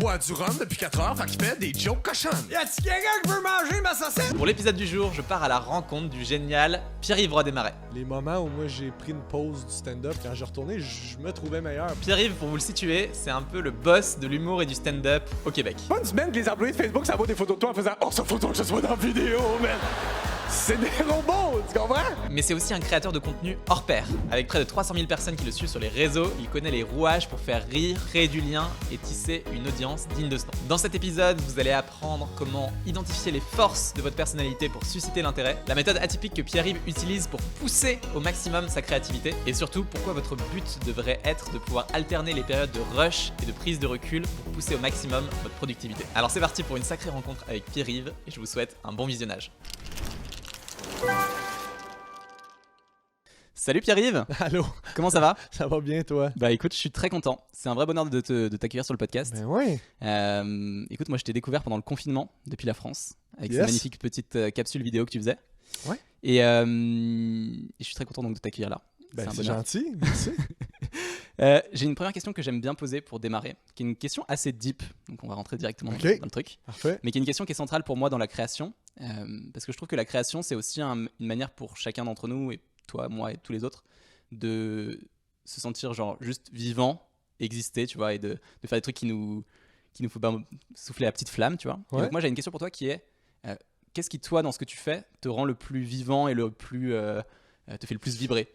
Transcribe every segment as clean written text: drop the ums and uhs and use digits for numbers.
boit du rhum depuis 4 heures, fait qu'il fait des jokes cochonnes. Y'a-t-il quelqu'un qui veut manger ma saucisse? Pour l'épisode du jour, je pars à la rencontre du génial Pierre-Yves Roy Desmarais. Les moments où moi j'ai pris une pause du stand-up, quand j'ai retourné, je me trouvais meilleur. Pierre-Yves, pour vous le situer, c'est un peu le boss de l'humour et du stand-up au Québec. Pas une semaine que les employés de Facebook s'envoient des photos de toi en faisant « Oh, ça faut que je sois dans la vidéo, man! » C'est des robots, tu comprends? Mais c'est aussi un créateur de contenu hors pair. Avec près de 300 000 personnes qui le suivent sur les réseaux, il connaît les rouages pour faire rire, créer du lien et tisser une audience digne de ce nom. Dans cet épisode, vous allez apprendre comment identifier les forces de votre personnalité pour susciter l'intérêt, la méthode atypique que Pierre-Yves utilise pour pousser au maximum sa créativité, et surtout pourquoi votre but devrait être de pouvoir alterner les périodes de rush et de prise de recul pour pousser au maximum votre productivité. Alors c'est parti pour une sacrée rencontre avec Pierre-Yves et je vous souhaite un bon visionnage. Salut Pierre-Yves. Allô? Comment ça va? Ça va bien, toi? Bah écoute, je suis très content. C'est un vrai bonheur de t'accueillir sur le podcast. Ben oui. Écoute, moi je t'ai découvert pendant le confinement depuis la France avec Yes. ces magnifiques petites capsules vidéo que tu faisais. Ouais. Et je suis très content donc de t'accueillir là. Ben un c'est bonheur. gentil, merci. J'ai une première question que j'aime bien poser pour démarrer, qui est une question assez deep. Donc on va rentrer directement Ok. dans le truc. Parfait. Mais qui est une question qui est centrale pour moi dans la création. Parce que je trouve que la création, c'est aussi une manière pour chacun d'entre nous, et toi, moi et tous les autres, de se sentir genre juste vivant, exister, tu vois, et de faire des trucs qui nous faut souffler la petite flamme, tu vois. Et Ouais. donc moi, j'ai une question pour toi qui est qu'est-ce qui, toi, dans ce que tu fais, te rend le plus vivant et le plus te fait le plus vibrer?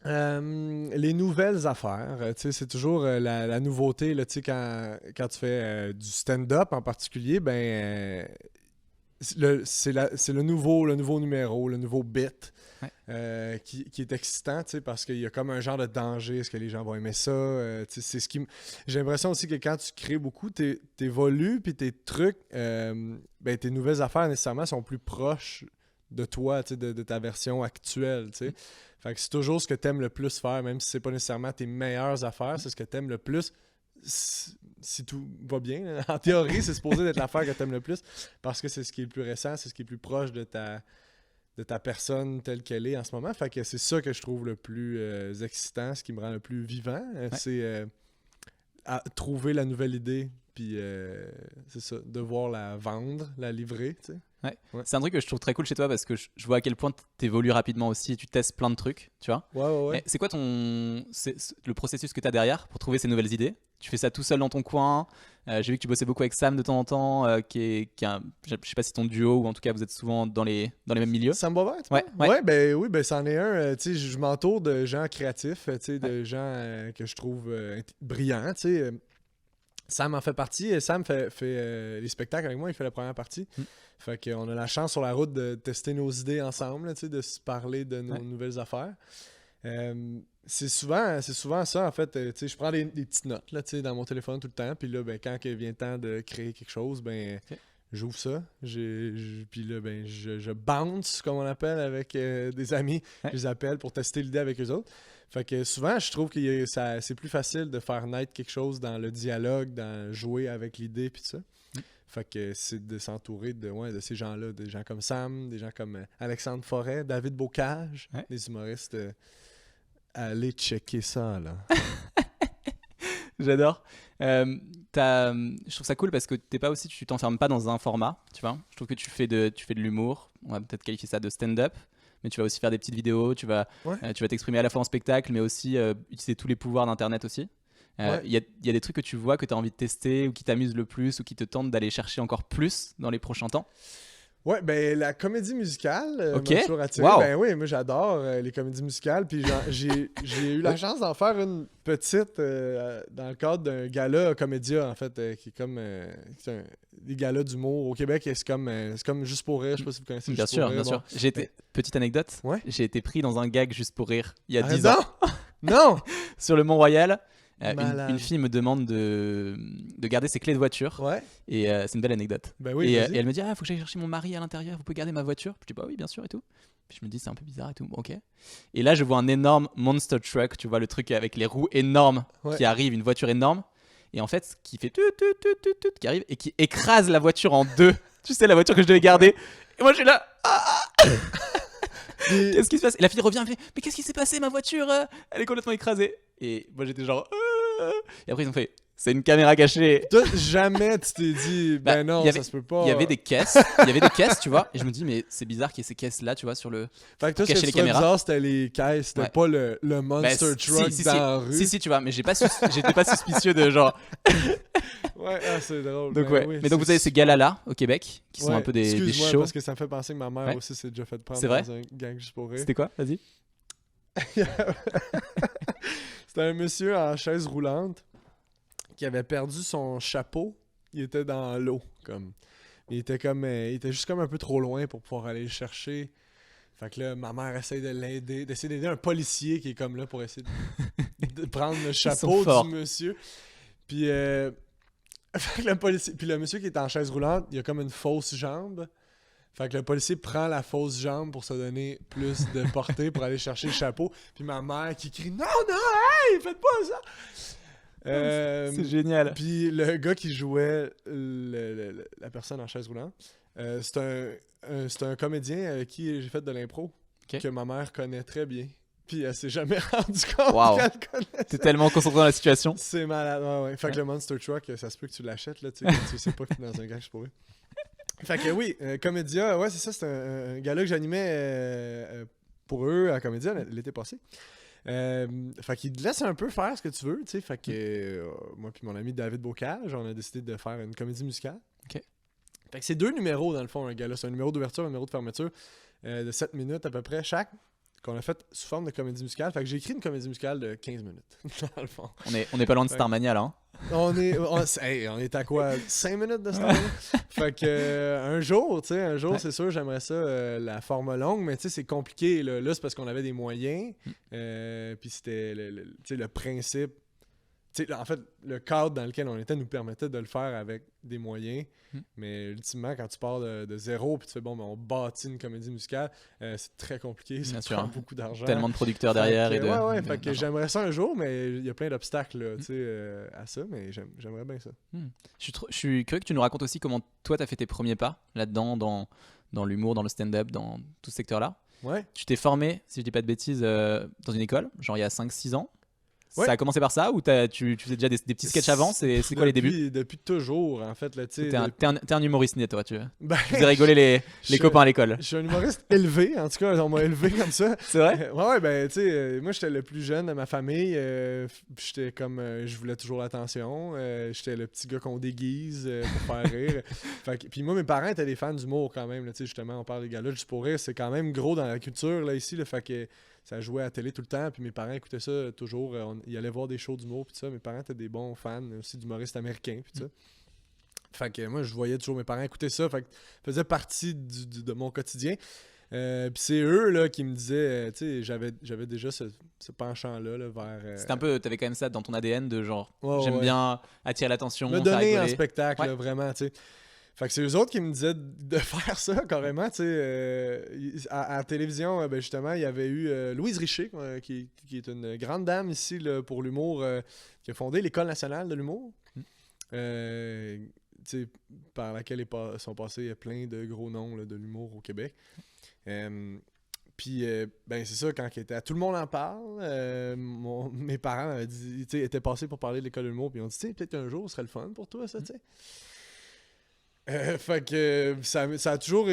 Les nouvelles affaires, tu sais, c'est toujours la nouveauté, là, tu sais, quand tu fais du stand-up en particulier, ben c'est le nouveau numéro, le nouveau bit qui est excitant, tu sais, parce qu'il y a comme un genre de danger, est-ce que les gens vont aimer ça, tu sais, c'est ce qui j'ai l'impression aussi que quand tu crées beaucoup, t'évolues, puis tes trucs, ben tes nouvelles affaires nécessairement sont plus proches de toi, tu sais, de ta version actuelle, tu sais. Fait que c'est toujours ce que t'aimes le plus faire, même si c'est pas nécessairement tes meilleures affaires, c'est ce que t'aimes le plus. Si tout va bien, en théorie, c'est supposé d'être l'affaire que t'aimes le plus, parce que c'est ce qui est le plus récent, c'est ce qui est le plus proche de ta personne telle qu'elle est en ce moment. Fait que c'est ça que je trouve le plus excitant, ce qui me rend le plus vivant, c'est trouver la nouvelle idée, puis c'est ça, devoir la vendre, la livrer, tu sais. Ouais. Ouais. C'est un truc que je trouve très cool chez toi parce que je vois à quel point t'évolues rapidement aussi et tu testes plein de trucs, tu vois. Ouais. Mais c'est quoi le processus que tu as derrière pour trouver ces nouvelles idées? Tu fais ça tout seul dans ton coin. J'ai vu que tu bossais beaucoup avec Sam de temps en temps, je sais pas si ton duo ou en tout cas vous êtes souvent dans les mêmes milieux. Ça me va bien, tu Ouais, vois? ouais. Ouais, ben oui, ben c'en est un. Tu sais, je m'entoure de gens créatifs, tu sais, de gens que je trouve brillants, tu sais. Sam en fait partie. Sam fait les spectacles avec moi, il fait la première partie. Fait qu'on a la chance sur la route de tester nos idées ensemble, là, tu sais, de se parler de nos nouvelles affaires. C'est souvent ça, en fait. Tu sais, je prends des petites notes là, tu sais, dans mon téléphone tout le temps. Puis là, ben, quand il vient le temps de créer quelque chose, ben, j'ouvre ça. Puis là, ben, je bounce, comme on appelle, avec des amis. Ouais. Je les appelle pour tester l'idée avec eux autres. Fait que souvent, je trouve que c'est plus facile de faire naître quelque chose dans le dialogue, dans jouer avec l'idée, puis tout ça. Fait que c'est de s'entourer de ces gens-là, des gens comme Sam, des gens comme Alexandre Forêt, David Bocage, des humoristes. Allez checker ça, là. J'adore. Je trouve ça cool parce que tu t'enfermes pas dans un format, tu vois. Je trouve que tu fais de l'humour. On va peut-être qualifier ça de stand-up. Mais tu vas aussi faire des petites vidéos, tu vas t'exprimer à la fois en spectacle, mais aussi utiliser tous les pouvoirs d'Internet aussi. Il y a des trucs que tu vois, que tu as envie de tester, ou qui t'amusent le plus, ou qui te tentent d'aller chercher encore plus dans les prochains temps? Ouais, ben la comédie musicale m'a toujours attiré. Wow. Ben oui, moi j'adore les comédies musicales. Puis j'ai eu la chance d'en faire une petite dans le cadre d'un gala comédia, en fait, qui est comme des galas d'humour au Québec. C'est comme Juste pour rire. Je sais pas si vous connaissez Bien Juste sûr, pour rire. bien sûr. Petite anecdote, Ouais. j'ai été pris dans un gag Juste pour rire il y a 10 Non! ans Non! sur le Mont-Royal. Malade. Une fille me demande de garder ses clés de voiture. Ouais. Et c'est une belle anecdote. Ben oui, et vas-y. elle me dit, faut que j'aille chercher mon mari à l'intérieur, vous pouvez garder ma voiture? Je dis, bah oui, bien sûr et tout. Puis je me dis, c'est un peu bizarre et tout. Bon, ok. Et là, je vois un énorme monster truck, tu vois, le truc avec les roues énormes qui arrive, une voiture énorme. Et en fait, qui fait qui arrive et qui écrase la voiture en deux. Tu sais, la voiture que je devais garder. Et moi, je suis là. Qu'est-ce qui se passe? Et la fille revient, elle fait, mais qu'est-ce qui s'est passé? Ma voiture, elle est complètement écrasée. Et moi, j'étais genre. Et après, ils ont fait, C'est une caméra cachée. Toi, jamais tu t'es dit, ben non, ça se peut pas. Il y avait des caisses, tu vois. Et je me dis, mais c'est bizarre qu'il y ait ces caisses-là, tu vois, sur le. Fait que toi, ce cacher que les tu trouvais caméras. bizarre, c'était les caisses, c'était Ouais. pas le monster truck dans la rue. Si, tu vois, mais j'étais pas suspicieux de genre. Ouais, c'est drôle. Donc, Ben ouais. oui, Mais donc, vous avez ces galas-là au Québec qui sont un peu des Excuse-moi, shows. parce que ça me fait penser que ma mère Ouais. aussi s'est déjà fait prendre C'est vrai? dans un gang juste pour rire. C'était quoi? Vas-y. C'était un monsieur en chaise roulante qui avait perdu son chapeau. Il était dans l'eau, comme. Il était juste comme un peu trop loin pour pouvoir aller le chercher. Fait que là, ma mère essaie de l'aider, d'essayer d'aider un policier qui est comme là pour essayer de prendre le chapeau forts. du monsieur. Puis, fait que le monsieur qui est en chaise roulante, il a comme une fausse jambe. Fait que le policier prend la fausse jambe pour se donner plus de portée pour aller chercher le chapeau. Puis ma mère qui crie « Non, non, hey, faites pas ça! » C'est génial. Puis le gars qui jouait la personne en chaise roulante, c'est un comédien avec qui j'ai fait de l'impro Ok. que ma mère connaît très bien. Puis elle s'est jamais rendue compte Wow. qu'elle connaissait. T'es tellement concentré dans la situation. C'est malade, ouais. Fait que le Monster Truck, ça se peut que tu l'achètes, là, tu sais, tu sais pas que t'es dans un gang, je pourrais. Fait que oui, Comédia, ouais, c'est ça, c'est un gala que j'animais pour eux à Comédia l'été passé. Fait qu'il te laisse un peu faire ce que tu veux, tu sais. Fait que moi puis mon ami David Bocage, on a décidé de faire une comédie musicale. Ok. Fait que c'est 2 numéros dans le fond, un gala. C'est un numéro d'ouverture, un numéro de fermeture de 7 minutes à peu près chaque, qu'on a fait sous forme de comédie musicale. Fait que j'ai écrit une comédie musicale de 15 minutes, dans le fond. On est pas loin de Ouais. Starmania là. Hein. On est à quoi? 5 minutes de ce temps-là? Fait que un jour, Ouais. c'est sûr, j'aimerais ça, la forme longue, mais tu sais, c'est compliqué. Là, c'est parce qu'on avait des moyens. Puis c'était le principe. Tu sais, en fait, le cadre dans lequel on était nous permettait de le faire avec des moyens. Mais ultimement, quand tu pars de zéro puis tu fais bon, ben, on bâtit une comédie musicale, c'est très compliqué. Ça Bien sûr, prend hein. beaucoup d'argent. Tellement de producteurs Fait derrière que, et de. ouais, de- fait que d'argent. j'aimerais ça un jour, mais il y a plein d'obstacles là, tu sais, à ça, mais j'aimerais bien ça. Je suis curieux que tu nous racontes aussi comment toi t'as fait tes premiers pas là-dedans, dans l'humour, dans le stand-up, dans tout ce secteur-là. Ouais. Tu t'es formé, si je dis pas de bêtises, dans une école, genre il y a 5-6 ans. Ouais. Ça a commencé par ça ou tu faisais déjà des petits sketchs avant? C'est quoi les débuts? Depuis toujours, en fait. Là, tu sais, T'es un humoriste né, toi. Tu ben, faisais rigoler les je- copains à l'école. Je suis un humoriste élevé, en tout cas, on m'a élevé comme ça. C'est vrai? Ouais, ben, tu sais, moi, j'étais le plus jeune de ma famille. J'étais comme, je voulais toujours l'attention. J'étais le petit gars qu'on déguise pour faire rire. Puis moi, mes parents étaient des fans d'humour quand même. Tu sais, justement, on parle des gars-là juste pour rire. C'est quand même gros dans la culture, là, ici. Là, fait que ça jouait à la télé tout le temps. Puis mes parents écoutaient ça toujours. Ils allaient voir des shows d'humour. Puis ça, mes parents étaient des bons fans aussi d'humoristes américains. Puis ça. Fait que moi, je voyais toujours mes parents écouter ça. Fait que ça faisait partie de mon quotidien. Puis c'est eux là, qui me disaient, tu sais, j'avais déjà ce penchant-là là, vers. C'était un peu, t'avais quand même ça dans ton ADN de genre, Ouais, j'aime ouais. bien attirer l'attention, me faire donner en rigoler. spectacle, Ouais. là, vraiment, tu sais. Fait que c'est eux autres qui me disaient de faire ça, carrément, tu sais. À la télévision, ben justement, il y avait eu Louise Richer, qui est une grande dame ici là, pour l'humour, qui a fondé l'École nationale de l'humour. Tu sais, par laquelle sont passés plein de gros noms là, de l'humour au Québec. Puis, ben c'est ça, quand il était à Tout le monde en parle, mes parents m'avaient dit, tu sais, étaient passés pour parler de l'école de l'humour, puis ils ont dit, tu sais, peut-être un jour, ce serait le fun pour toi, ça, tu sais. Fait que ça a toujours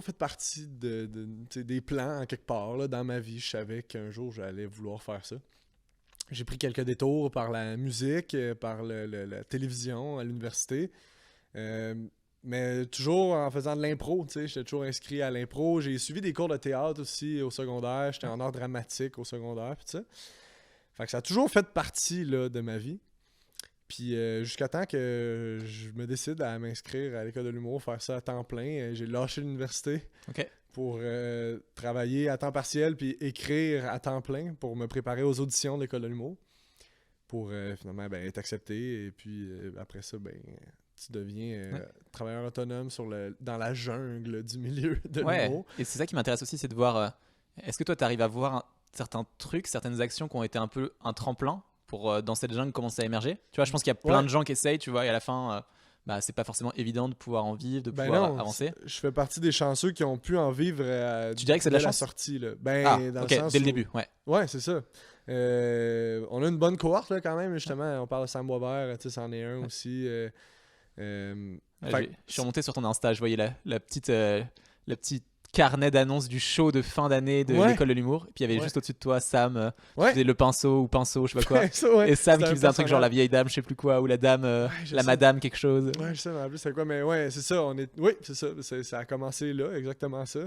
fait partie tu sais, des plans, en quelque part, là, dans ma vie. Je savais qu'un jour, j'allais vouloir faire ça. J'ai pris quelques détours par la musique, par la télévision à l'université. Mais toujours en faisant de l'impro, tu sais, j'étais toujours inscrit à l'impro. J'ai suivi des cours de théâtre aussi au secondaire. J'étais en art dramatique au secondaire, puis ça. Fait que ça a toujours fait partie là, de ma vie. Puis jusqu'à temps que je me décide à m'inscrire à l'école de l'humour, faire ça à temps plein, j'ai lâché l'université Ok. pour travailler à temps partiel puis écrire à temps plein pour me préparer aux auditions de l'école de l'humour. Pour finalement ben, être accepté. Et puis après ça, ben tu deviens travailleur autonome dans la jungle du milieu de Ouais. l'humour. Et c'est ça qui m'intéresse aussi, c'est de voir. Est-ce que toi, tu arrives à voir certains trucs, certaines actions qui ont été un peu un tremplin pour dans cette jungle commencer à émerger? Tu vois, je pense qu'il y a plein Ouais. de gens qui essayent, tu vois, et à la fin, bah, c'est pas forcément évident de pouvoir en vivre, de Ben pouvoir non, avancer. je fais partie des chanceux qui ont pu en vivre Tu dirais que c'est de la dès chance? sortie. Là. Ben, Ah, dans ok, le sens dès le où- début, ouais. Ouais, c'est ça. On a une bonne cohorte là, quand même, justement. On parle de Sam Boisvert, c'en est un aussi. Je suis remonté sur ton Insta, je voyais la petite carnet d'annonces du show de fin d'année de l'école de l'humour. Et puis il y avait juste au-dessus de toi Sam qui faisait le pinceau, je sais pas quoi. Et Sam qui faisait un truc genre la vieille dame, je sais plus quoi, ou la dame, la madame quelque chose. Ouais, je sais en plus c'est quoi, mais ouais, c'est ça. Oui, c'est ça. Ça a commencé là, exactement ça.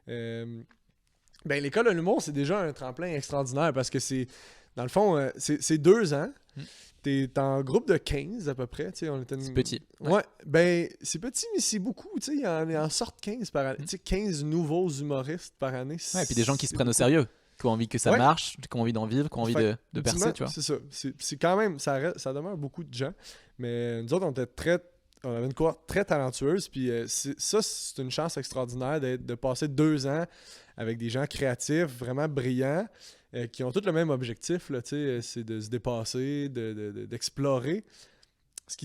Ben, l'école de l'humour, c'est déjà un tremplin extraordinaire parce que c'est, dans le fond, c'est 2 ans. T'es en groupe de 15 à peu près. C'est petit. Ouais, ben c'est petit, mais c'est beaucoup. Il en sortent 15 par année. 15 nouveaux humoristes par année. Ouais, et puis des gens qui se prennent au sérieux, qui ont envie que ça marche, qui ont envie d'en vivre, qui ont envie de percer, tu vois. C'est ça. C'est quand même, ça demeure beaucoup de gens. Mais nous autres, on avait une cohorte très talentueuse. Puis c'est une chance extraordinaire de passer 2 ans avec des gens créatifs, vraiment brillants, qui ont tous le même objectif, là, c'est de se dépasser, d'explorer. Ce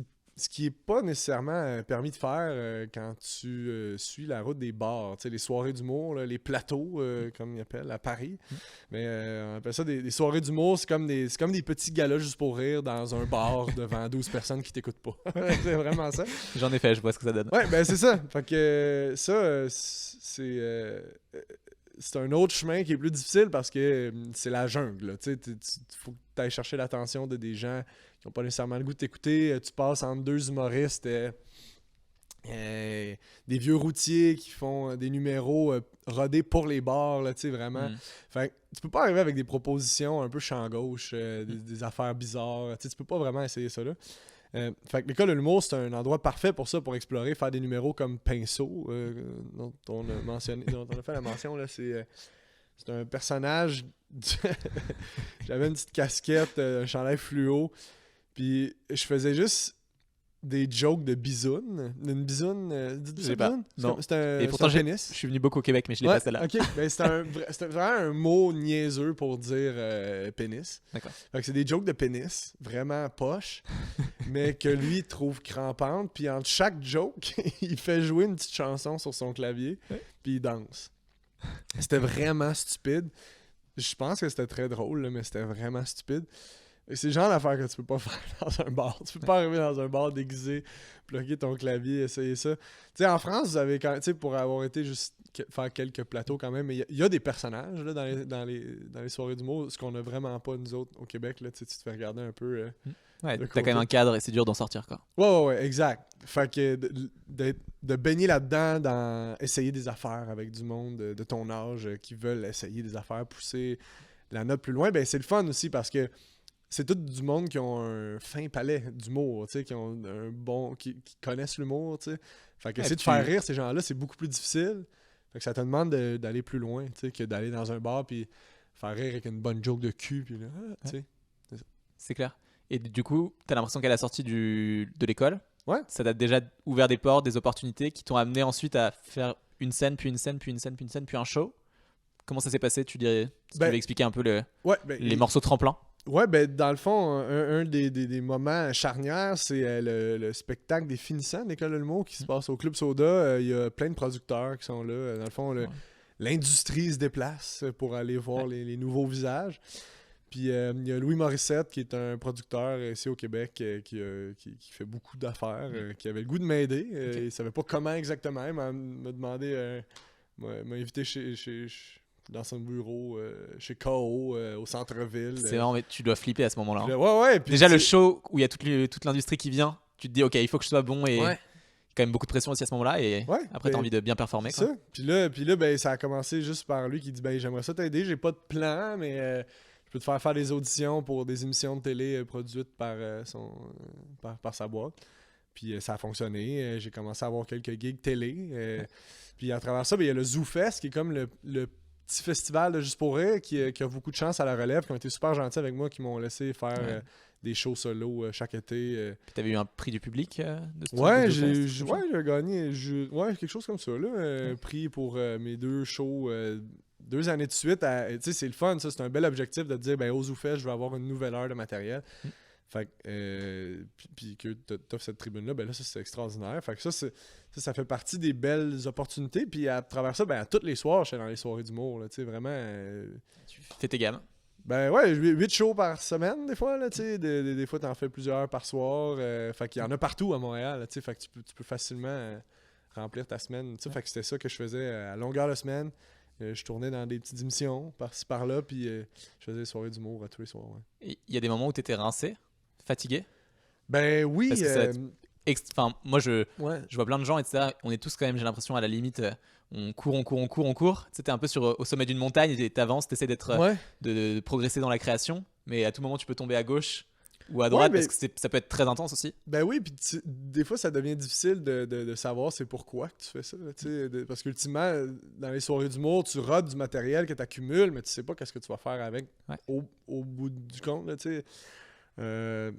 qui n'est pas nécessairement permis de faire quand tu suis la route des bars. Les soirées d'humour, les plateaux, comme ils appellent, à Paris. Mais on appelle ça des soirées d'humour. C'est comme des petits galas juste pour rire dans un bar devant 12 personnes qui t'écoutent pas. C'est vraiment ça. J'en ai fait, je vois ce que ça donne. Ouais, ben c'est ça. Fait que ça, c'est un autre chemin qui est plus difficile parce que c'est la jungle. Il faut que tu ailles chercher l'attention de des gens qui n'ont pas nécessairement le goût de t'écouter. Tu passes entre 2 humoristes, des vieux routiers qui font des numéros rodés pour les bars, là, vraiment. Fait que tu peux pas arriver avec des propositions un peu champ gauche, des affaires bizarres. Tu peux pas vraiment essayer ça là. Fait que l'école de l'humour, c'est un endroit parfait pour ça, pour explorer, faire des numéros comme Pinceau, dont on a fait la mention. Là, c'est un personnage. J'avais une petite casquette, un chandail fluo, puis je faisais juste des jokes de bisoune. Une bisoune, je sais pas. Non. C'est un, et pourtant, pénis. Je suis venu beaucoup au Québec, mais je l'ai pas celle-là. Ok, ben, c'était vraiment un mot niaiseux pour dire pénis. D'accord. Fait que c'est des jokes de pénis, vraiment poche, mais que lui trouve crampante. Puis entre chaque joke, il fait jouer une petite chanson sur son clavier, puis il danse. C'était vraiment stupide. Je pense que c'était très drôle, là, mais c'était vraiment stupide. C'est le genre d'affaire que tu peux pas faire dans un bar. Tu peux pas arriver dans un bar déguisé, plugger ton clavier, essayer ça. Tu sais, en France, vous avez quand même, pour avoir été juste faire quelques plateaux quand même, mais il y a des personnages là, dans les soirées d'humour, ce qu'on a vraiment pas nous autres au Québec. Là, tu te fais regarder un peu. Ouais, t'as quand même un cadre et c'est dur d'en sortir, quoi. Ouais, exact. Fait que de baigner là-dedans, dans essayer des affaires avec du monde de ton âge qui veulent essayer des affaires, pousser la note plus loin, ben c'est le fun aussi parce que c'est tout du monde qui ont un fin palais d'humour, tu sais, qui ont un bon, qui connaissent l'humour, tu sais. Fait que essayer de faire rire ces gens-là, c'est beaucoup plus difficile. Fait que ça te demande d'aller plus loin, tu sais, que d'aller dans un bar puis faire rire avec une bonne joke de cul, puis là, tu sais. C'est clair. Et du coup, t'as l'impression qu'à la sortie de l'école, ça t'a déjà ouvert des portes, des opportunités qui t'ont amené ensuite à faire une scène, puis une scène, puis une scène, puis une scène, puis un show. Comment ça s'est passé, tu dirais? Tu veux expliquer un peu les morceaux tremplins? Ouais, ben dans le fond, un des moments charnières, c'est le spectacle des finissants de l'école de l'humour qui se passe au Club Soda. Il y a plein de producteurs qui sont là. Dans le fond, l'industrie se déplace pour aller voir les nouveaux visages. Puis il y a Louis Morissette qui est un producteur ici au Québec qui fait beaucoup d'affaires, qui avait le goût de m'aider. Il savait pas comment exactement. Il m'a demandé, m'a invité dans son bureau chez KO au centre-ville. C'est vraiment, mais tu dois flipper à ce moment-là. Ouais. Déjà, le show où il y a toute l'industrie qui vient, tu te dis, ok, il faut que je sois bon et quand même beaucoup de pression aussi à ce moment-là. Et après, tu as envie de bien performer. C'est ça. Puis là ben, ça a commencé juste par lui qui dit, ben, j'aimerais ça t'aider, j'ai pas de plan, mais je peux te faire des auditions pour des émissions de télé produites par sa boîte. Puis ça a fonctionné. J'ai commencé à avoir quelques gigs télé. Puis à travers ça, ben, il y a le ZooFest qui est comme le petit festival de Juste pour rire qui a beaucoup de chance à la relève, qui ont été super gentils avec moi, qui m'ont laissé faire des shows solo chaque été. Puis t'avais eu un prix du public de ce j'ai gagné quelque chose comme ça là, prix pour mes 2 shows 2 années de suite. Tu sais, c'est le fun, ça, c'est un bel objectif de te dire, ben au ZooFest, je vais avoir une nouvelle heure de matériel. Fait que puis que t'offres cette tribune-là, ben là, ça, c'est extraordinaire. Fait que ça fait partie des belles opportunités. Puis à travers ça, ben à tous les soirs, je suis dans les soirées d'humour, là, tu sais, vraiment... Tu fais tes gammes. Ben ouais, 8 shows par semaine, des fois, là, tu sais. Des fois, t'en fais plusieurs par soir. Fait qu'il y en a partout à Montréal, là, tu sais. Fait que tu peux facilement remplir ta semaine, tu sais. Fait que c'était ça que je faisais à longueur de semaine. Je tournais dans des petites émissions, par-ci, par-là, puis je faisais des soirées d'humour tous les soirs, ouais. Il y a des moments où t'étais rincé, fatigué? Ben oui, Parce que ça va être Enfin, moi, ouais. je vois plein de gens, etc. On est tous quand même, j'ai l'impression, à la limite, on court. Tu sais, t'es un peu au sommet d'une montagne et t'avances, t'essaies Ouais. de progresser dans la création, mais à tout moment, tu peux tomber à gauche ou à droite Ouais, parce que ça peut être très intense aussi. Ben oui, puis des fois, ça devient difficile de savoir c'est pourquoi que tu fais ça. Là, tu sais, parce qu'ultimement, dans les soirées d'humour, tu rodes du matériel que tu accumules, mais tu sais pas qu'est-ce que tu vas faire avec Ouais. au bout du compte. Là, tu sais.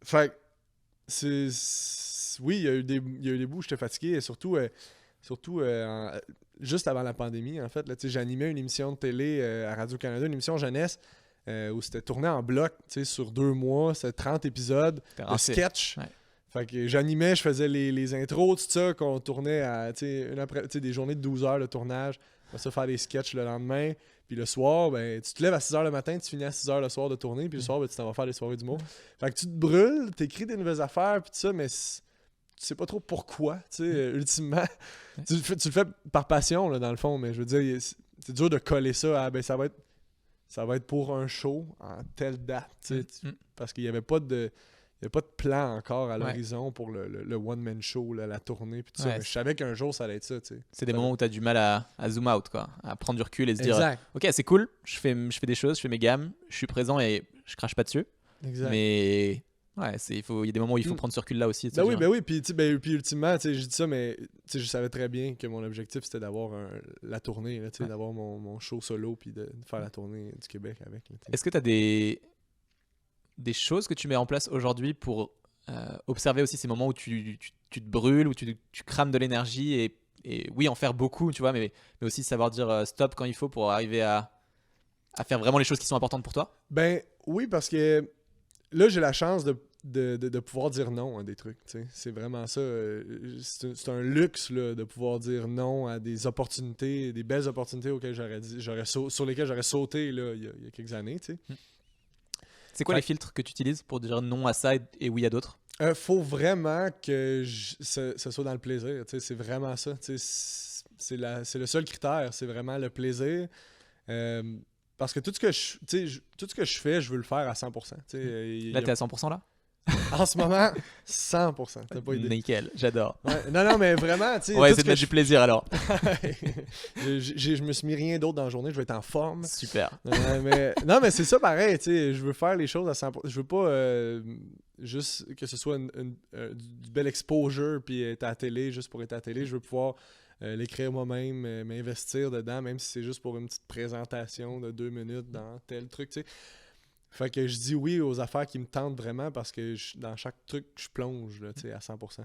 Fait que oui, il y a eu des bouts où j'étais fatigué, et surtout juste avant la pandémie, en fait. Là, tu sais, j'animais une émission de télé à Radio-Canada, une émission jeunesse, où c'était tourné en bloc, tu sais, sur 2 mois, c'était 30 épisodes T'es de rincé. sketch. Ouais. Fait que j'animais, je faisais les intros, tout ça, qu'on tournait à, tu sais, tu sais, des journées de 12 heures de tournage. On va ça faire des sketchs le lendemain. Puis le soir, ben, tu te lèves à 6 heures le matin, tu finis à 6 heures le soir de tourner, puis le soir, ben, tu t'en vas faire des soirées d'humour. Fait que tu te brûles, t'écris des nouvelles affaires, puis tout ça, mais tu sais pas trop pourquoi, tu sais, ultimement. Tu le fais par passion, là, dans le fond, mais je veux dire, c'est dur de coller ça à, ben, ça va être pour un show en telle date, tu sais, parce qu'il y avait pas de plan encore à l'horizon pour le one-man show, là, la tournée, puis tout ça. Ouais, Mais je savais qu'un jour, ça allait être ça, tu sais. C'est des moments où tu as du mal à zoom out, quoi, à prendre du recul et se dire Exact. ok, c'est cool, je fais des choses, je fais mes gammes, je suis présent et je crache pas dessus. Exact. Mais ouais, il y a des moments où il faut prendre ce recul là aussi. Ben oui, puis, tu sais, puis ultimement, tu sais, je dis ça, mais tu sais, je savais très bien que mon objectif, c'était d'avoir la tournée, là, tu sais, d'avoir mon show solo, puis de faire la tournée du Québec avec. Là, tu sais. Est-ce que tu as des choses que tu mets en place aujourd'hui pour observer aussi ces moments où tu te brûles, où tu crames de l'énergie et oui, en faire beaucoup, tu vois, mais aussi savoir dire stop quand il faut pour arriver à faire vraiment les choses qui sont importantes pour toi? Ben oui, parce que là, j'ai la chance de pouvoir dire non à des trucs. Tu sais. C'est vraiment ça. C'est un luxe là, de pouvoir dire non à des opportunités, des belles opportunités auxquelles sur lesquelles j'aurais sauté là, il y a quelques années. Tu sais. C'est quoi Fait- les filtres que tu utilises pour dire non à ça et oui à d'autres? Faut vraiment que ce soit dans le plaisir. Tu sais. C'est vraiment ça. Tu sais. C'est le seul critère. C'est vraiment le plaisir. Parce que tout ce que je fais, je veux le faire à 100%. Tu sais, Là, t'es à 100% là? En ce moment, 100%. T'as pas idée. Nickel, j'adore. Ouais, non, mais vraiment, tu sais. On va tout essayer ce de mettre du plaisir alors. je me suis mis rien d'autre dans la journée, je vais être en forme. Super. Non, mais c'est ça pareil, tu sais. Je veux faire les choses à 100%. Je veux pas juste que ce soit du bel exposure puis être à la télé juste pour être à la télé. Je veux pouvoir l'écrire moi-même, m'investir dedans, même si c'est juste pour une petite présentation de 2 minutes dans tel truc, tu sais. Fait que je dis oui aux affaires qui me tentent vraiment parce que dans chaque truc, je plonge là, tu sais, à 100%.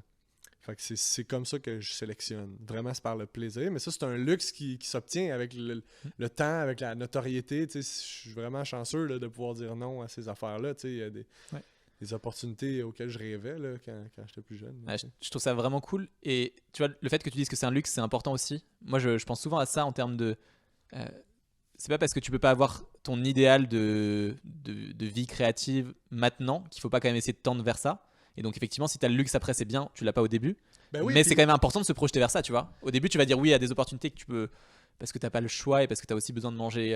Fait que c'est comme ça que je sélectionne. Vraiment, c'est par le plaisir. Mais ça, c'est un luxe qui s'obtient avec le temps, avec la notoriété. Tu sais, je suis vraiment chanceux là, de pouvoir dire non à ces affaires-là. Tu sais, il y a des opportunités auxquelles je rêvais là, quand j'étais plus jeune. Là, Ouais, je trouve ça vraiment cool. Et tu vois, le fait que tu dises que c'est un luxe, c'est important aussi. Moi, je pense souvent à ça en termes de... c'est pas parce que tu peux pas avoir ton idéal de vie créative maintenant qu'il faut pas quand même essayer de tendre vers ça. Et donc effectivement, si tu as le luxe après, c'est bien, tu l'as pas au début. Ben oui, mais puis- c'est quand même important de se projeter vers ça, tu vois. Au début, tu vas dire oui à des opportunités que tu peux... Parce que t'as pas le choix et parce que tu as aussi besoin de manger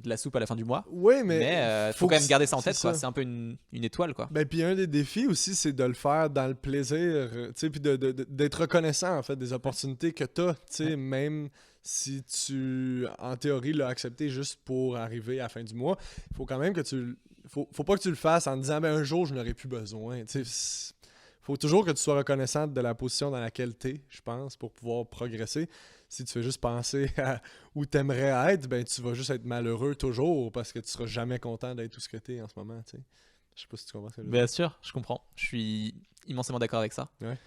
de la soupe à la fin du mois. Oui, Mais mais faut quand même garder ça en c'est tête, quoi. ça. C'est un peu une étoile, quoi. Ben, puis un des défis aussi, c'est de le faire dans le plaisir, tu sais, puis d'être reconnaissant, en fait, des opportunités que tu as, tu sais, même si tu, en théorie, l'as accepté juste pour arriver à la fin du mois, il faut quand même que faut pas que tu le fasses en te disant, ben, un jour, je n'aurai plus besoin, tu sais. Faut toujours que tu sois reconnaissante de la position dans laquelle tu es, je pense, pour pouvoir progresser. Si tu fais juste penser à où tu aimerais être, ben tu vas juste être malheureux toujours parce que tu seras jamais content d'être tout ce que tu es en ce moment, tu sais. Je sais pas si tu comprends ce que je veux dire. Bien sûr, je comprends. Je suis immensément d'accord avec ça. Ouais.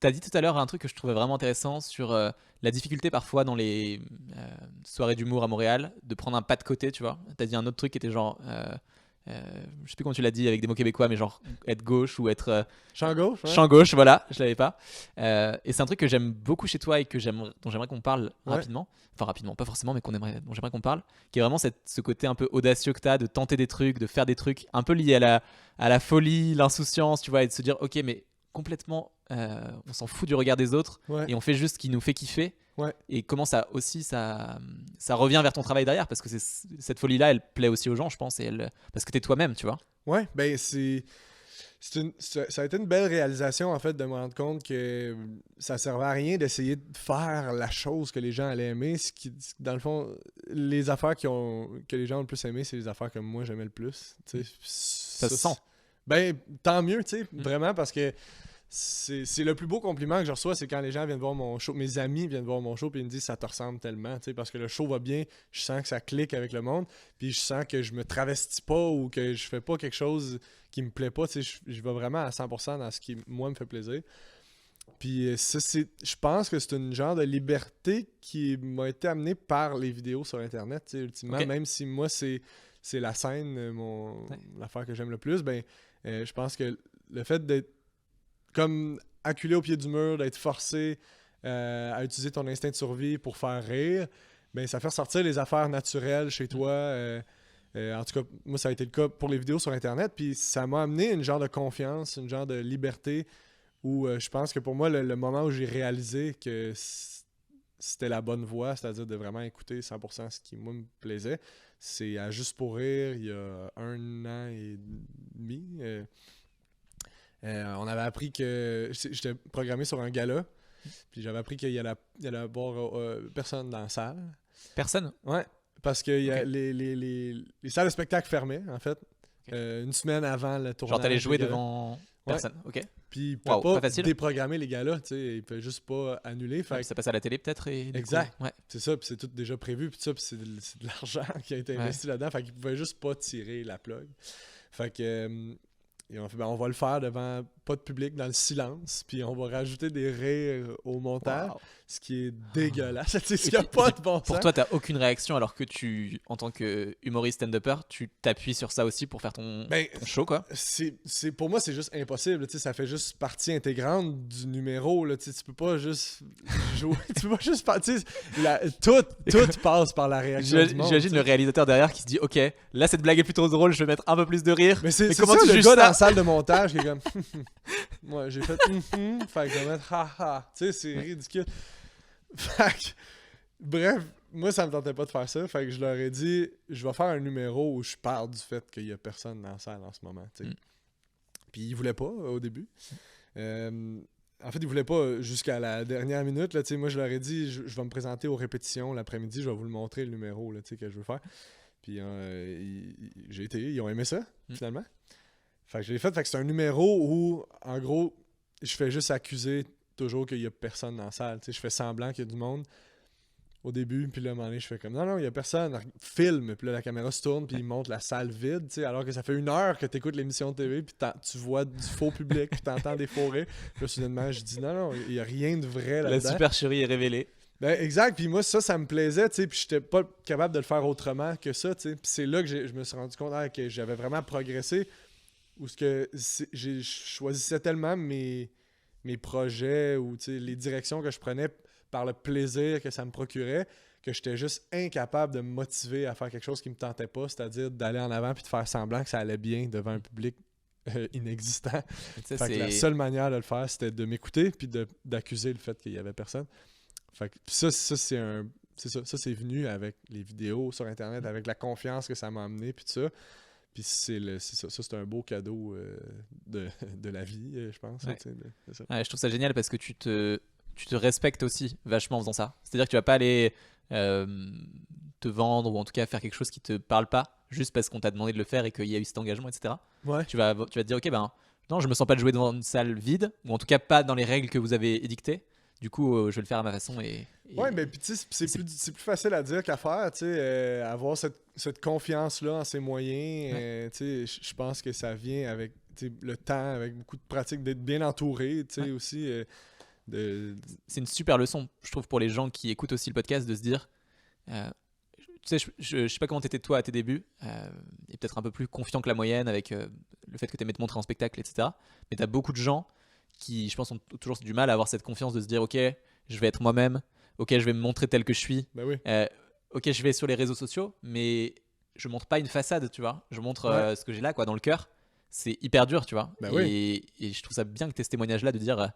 Tu as dit tout à l'heure un truc que je trouvais vraiment intéressant sur la difficulté parfois dans les soirées d'humour à Montréal de prendre un pas de côté, tu vois. Tu as dit un autre truc qui était genre je sais plus comment tu l'as dit avec des mots québécois, mais genre être gauche ou être Champ gauche, ouais. champ gauche, voilà, je l'avais pas. Et c'est un truc que j'aime beaucoup chez toi et dont j'aimerais qu'on parle Ouais. rapidement. Enfin rapidement, pas forcément, mais dont j'aimerais qu'on parle, qui est vraiment ce côté un peu audacieux que t'as de tenter des trucs, de faire des trucs un peu liés à la folie, l'insouciance, tu vois, et de se dire ok, mais complètement, on s'en fout du regard des autres Ouais. et on fait juste ce qui nous fait kiffer. Ouais. Et comment ça aussi ça revient vers ton travail derrière, parce que cette folie là elle plaît aussi aux gens, je pense, parce que t'es toi-même, tu vois. Ouais, ben ça a été une belle réalisation en fait de me rendre compte que ça servait à rien d'essayer de faire la chose que les gens allaient aimer. Dans le fond, les affaires que les gens ont le plus aimé, c'est les affaires que moi j'aimais le plus. Tu sais, Ça se sent. Ben, tant mieux, tu sais, vraiment, parce que c'est le plus beau compliment que je reçois, c'est quand les gens viennent voir mon show, mes amis viennent voir mon show, puis ils me disent ça te ressemble tellement, tu sais, parce que le show va bien, je sens que ça clique avec le monde, puis je sens que je me travestis pas ou que je fais pas quelque chose qui me plaît pas, tu sais, je vais vraiment à 100% dans ce qui, moi, me fait plaisir. Puis ça, je pense que c'est une genre de liberté qui m'a été amenée par les vidéos sur Internet, tu sais, ultimement, Ok. même si moi, c'est la scène, l'affaire que j'aime le plus, ben, je pense que le fait d'être comme acculé au pied du mur, d'être forcé à utiliser ton instinct de survie pour faire rire, ben ça fait ressortir les affaires naturelles chez toi. En tout cas, moi, ça a été le cas pour les vidéos sur Internet. Puis ça m'a amené une genre de confiance, une genre de liberté où je pense que pour moi, le moment où j'ai réalisé que c'était la bonne voie, c'est-à-dire de vraiment écouter 100% ce qui, moi, me plaisait, c'est à Juste pour rire, il y a 1 an et demi. On avait appris que j'étais programmé sur un gala, puis j'avais appris qu'il y allait avoir personne dans la salle. Personne. Ouais, parce que il y a Ok. les salles de spectacle fermaient, en fait, une semaine avant le tournage. Genre t'allais jouer du gala. devant personne. Ok. Puis ils Wow, pouvaient pas pas facile. déprogrammer les galas, tu sais, ils pouvaient juste pas annuler. Fait Ouais, que ça passe à la télé peut-être et du Exact. coup, ouais. c'est ça, puis c'est tout déjà prévu, puis ça, puis c'est de l'argent qui a été investi là-dedans, fait qu'ils pouvaient juste pas tirer la plug. Fait que ils ont fait, ben, on va le faire devant pas de public, dans le silence, puis on va rajouter des rires au montage, Wow. ce qui est dégueulasse. Tu sais, Et ce qui a puis- pas de bon Pour sens. toi, t'as aucune réaction alors que en tant que humoriste stand-upper, tu t'appuies sur ça aussi pour faire ton Ben, show, quoi. pour moi, c'est juste impossible. Tu sais, ça fait juste partie intégrante du numéro. Là, tu sais, tu peux pas juste jouer. Tu peux pas juste faire. Tu sais, tout passe par la réaction du monde. J'imagine tu le sais. réalisateur derrière qui se dit ok, là cette blague est plutôt drôle, je vais mettre un peu plus de rire. Mais c'est comment ça, tu le juges gars dans ça? la salle de montage qui est comme. Moi, j'ai fait. Fait que je vais mettre ha. Tu sais, c'est ridicule. Fait que, bref, moi, ça me tentait pas de faire ça. Fait que je leur ai dit, je vais faire un numéro où je parle du fait qu'il y a personne dans la salle en ce moment. Tu sais. Puis ils voulaient pas au début. En fait, ils voulaient pas jusqu'à la dernière minute. Là, tu sais, moi, je leur ai dit, je vais me présenter aux répétitions l'après-midi, je vais vous le montrer, le numéro là, tu sais, que je veux faire. Puis j'ai été, ils ont aimé ça, finalement. Fait que je l'ai fait. Fait que c'est un numéro où, en gros, je fais juste accuser toujours qu'il y a personne dans la salle. Tu sais, je fais semblant qu'il y a du monde au début, puis là, à un moment donné, je fais comme non, il y a personne. Filme, puis là, la caméra se tourne, puis il montre la salle vide, tu sais, alors que ça fait 1 heure que tu écoutes l'émission de TV, puis tu vois du faux public, puis tu entends des faux rires. Puis là, soudainement, je dis non, il y a rien de vrai La là-dedans. supercherie est révélée. Ben, exact, puis moi, ça me plaisait, tu sais, puis j'étais pas capable de le faire autrement que ça, tu sais. Puis c'est là que je me suis rendu compte que j'avais vraiment progressé, où je choisissais tellement mes projets ou tu sais, les directions que je prenais par le plaisir que ça me procurait, que j'étais juste incapable de me motiver à faire quelque chose qui me tentait pas, c'est-à-dire d'aller en avant puis de faire semblant que ça allait bien devant un public inexistant. Ça, Fait que la seule manière de le faire, c'était de m'écouter puis d'accuser le fait qu'il y avait personne. Fait que ça c'est venu avec les vidéos sur Internet, avec la confiance que ça m'a amené puis tout ça. Puis c'est ça, c'est un beau cadeau de la vie, je pense. Ouais. Tu sais, c'est ça. Ouais, je trouve ça génial parce que tu te respectes aussi vachement en faisant ça. C'est-à-dire que tu vas pas aller te vendre ou en tout cas faire quelque chose qui te parle pas juste parce qu'on t'a demandé de le faire et qu'il y a eu cet engagement, etc. Ouais. Tu vas te dire ok, ben non, je me sens pas de jouer devant une salle vide, ou en tout cas pas dans les règles que vous avez édictées. Du coup, je vais le faire à ma façon. Ouais, mais puis tu sais, c'est plus facile à dire qu'à faire, tu sais, avoir cette confiance-là en ses moyens, tu sais, je pense que ça vient avec tu sais, le temps, avec beaucoup de pratique, d'être bien entouré, tu sais, aussi. C'est une super leçon, je trouve, pour les gens qui écoutent aussi le podcast, de se dire sais, je sais pas comment t'étais toi à tes débuts, et peut-être un peu plus confiant que la moyenne avec le fait que t'aimais te montrer en spectacle, etc. Mais t'as beaucoup de gens qui, je pense, ont toujours du mal à avoir cette confiance de se dire, ok, je vais être moi-même, ok, je vais me montrer tel que je suis, Ben oui. ok, je vais sur les réseaux sociaux, mais je montre pas une façade, tu vois. Je montre Ouais. ce que j'ai là, quoi, dans le cœur. C'est hyper dur, tu vois. Ben et je trouve ça bien que t'aies ce témoignage-là de dire,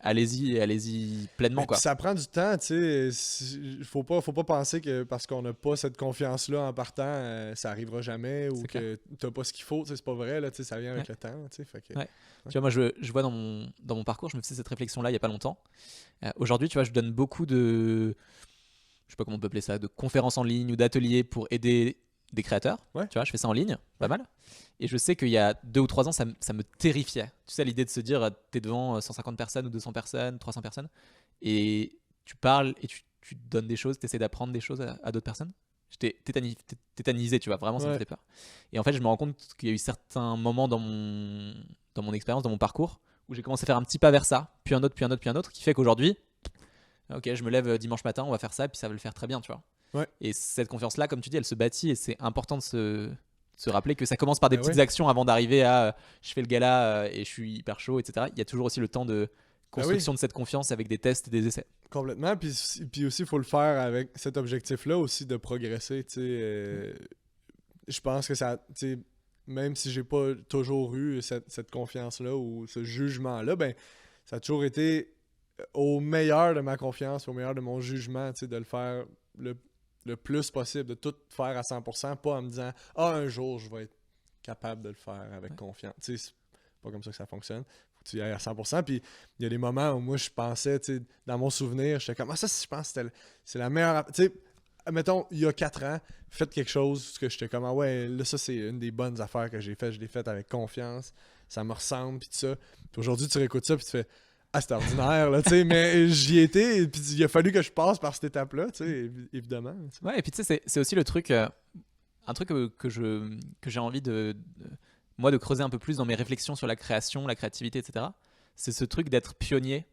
allez-y, et allez-y pleinement, Mais quoi. puis ça prend du temps, tu sais. Faut pas penser que parce qu'on n'a pas cette confiance-là en partant, ça arrivera jamais ou C'est que t'as pas ce qu'il faut. Tu sais, c'est pas vrai, là, tu sais, ça vient avec Ouais. le temps. Tu sais, fait que- Ouais. Tu vois, moi, je vois dans mon parcours, je me faisais cette réflexion-là il y a pas longtemps. Aujourd'hui, tu vois, je donne beaucoup de, je sais pas comment on peut appeler ça, de conférences en ligne ou d'ateliers pour aider des créateurs. Ouais. Tu vois, je fais ça en ligne, pas mal. Et je sais qu'il y a 2 ou 3 ans, ça me terrifiait. Tu sais, l'idée de se dire, t'es devant 150 personnes ou 200 personnes, 300 personnes, et tu parles et tu donnes des choses, tu essaies d'apprendre des choses à d'autres personnes. J'étais tétanisé, tu vois, vraiment, ça me Ouais. faisait peur. Et en fait, je me rends compte qu'il y a eu certains moments dans mon expérience, dans mon parcours, où j'ai commencé à faire un petit pas vers ça, puis un autre, puis un autre, puis un autre, qui fait qu'aujourd'hui, ok, je me lève dimanche matin, on va faire ça, puis ça va le faire très bien, tu vois. Ouais. Et cette confiance-là, comme tu dis, elle se bâtit, et c'est important de se rappeler que ça commence par des Ben petites ouais. actions avant d'arriver à je fais le gala et je suis hyper chaud, etc. Il y a toujours aussi le temps de construction de cette confiance avec des tests et des essais. Complètement. Puis aussi, il faut le faire avec cet objectif-là aussi de progresser. Tu sais, je pense que ça, tu sais, même si j'ai pas toujours eu cette confiance-là ou ce jugement-là, ben, ça a toujours été au meilleur de ma confiance, au meilleur de mon jugement, tu sais, de le faire le plus possible, de tout faire à 100%, pas en me disant « Ah, un jour, je vais être capable de le faire avec confiance. » Tu sais, c'est pas comme ça que ça fonctionne. Faut que tu y ailles à 100%. Puis il y a des moments où moi, je pensais, tu sais, dans mon souvenir, j'étais comme « Ah, ça, je pense que c'est la meilleure... » Tu sais, mettons, il y a 4 ans, faites quelque chose que j'étais comme « Ah ouais, là, ça, c'est une des bonnes affaires que j'ai faites. Je l'ai faite avec confiance. Ça me ressemble, puis tout ça. » Puis aujourd'hui, tu réécoutes ça, puis tu fais « Ah, c'est ordinaire, là, tu sais. » Mais j'y étais, puis il a fallu que je passe par cette étape-là, tu sais, évidemment. Tu sais. Ouais, et puis tu sais, c'est aussi le truc, un truc que j'ai envie moi, de creuser un peu plus dans mes réflexions sur la création, la créativité, etc. C'est ce truc d'être pionnier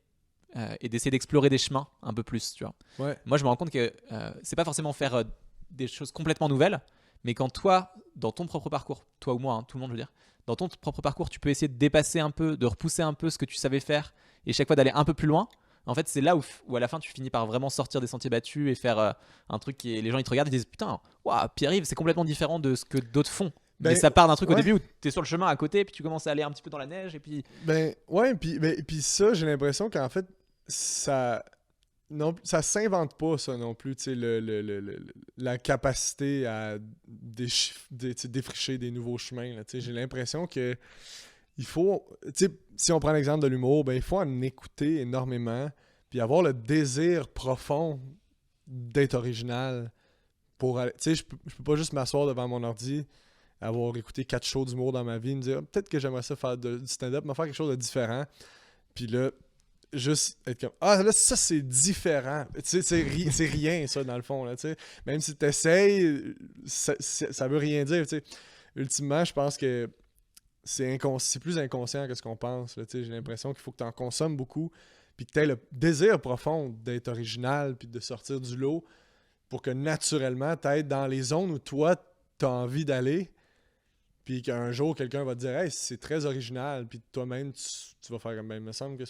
et d'essayer d'explorer des chemins un peu plus, tu vois. Ouais. Moi, je me rends compte que c'est pas forcément faire des choses complètement nouvelles, mais quand toi, dans ton propre parcours, toi ou moi, hein, tout le monde, je veux dire, dans ton propre parcours, tu peux essayer de dépasser un peu, de repousser un peu ce que tu savais faire et chaque fois d'aller un peu plus loin. En fait, c'est là où à la fin, tu finis par vraiment sortir des sentiers battus et faire un truc qui les gens ils te regardent et disent putain, waouh, Pierre-Yves, c'est complètement différent de ce que d'autres font. Ben, Mais ça part d'un truc au ouais. début où tu es sur le chemin à côté, puis tu commences à aller un petit peu dans la neige, et puis. Ben, ouais, puis ça, j'ai l'impression qu'en fait, ça. Non, ça s'invente pas, ça non plus, tu sais, la capacité à défricher des nouveaux chemins. Là, tu sais. J'ai l'impression que il faut. Tu sais, si on prend l'exemple de l'humour, ben, il faut en écouter énormément, puis avoir le désir profond d'être original. Pour aller, tu sais, je peux pas juste m'asseoir devant mon ordi, avoir écouté 4 shows d'humour dans ma vie, me dire peut-être que j'aimerais ça faire du stand-up, mais faire quelque chose de différent. Puis là, juste être comme ah là, ça c'est différent. Tu sais, c'est rien ça dans le fond. Là, tu sais. Même si tu essayes, ça veut rien dire. Tu sais. Ultimement, je pense que c'est plus inconscient que ce qu'on pense. Là, tu sais. J'ai l'impression qu'il faut que tu en consommes beaucoup, puis que tu aies le désir profond d'être original, puis de sortir du lot, pour que naturellement, tu aies dans les zones où toi, tu as envie d'aller, puis qu'un jour, quelqu'un va te dire « Hey, c'est très original », puis toi-même, tu vas faire comme « Ben, il me semble que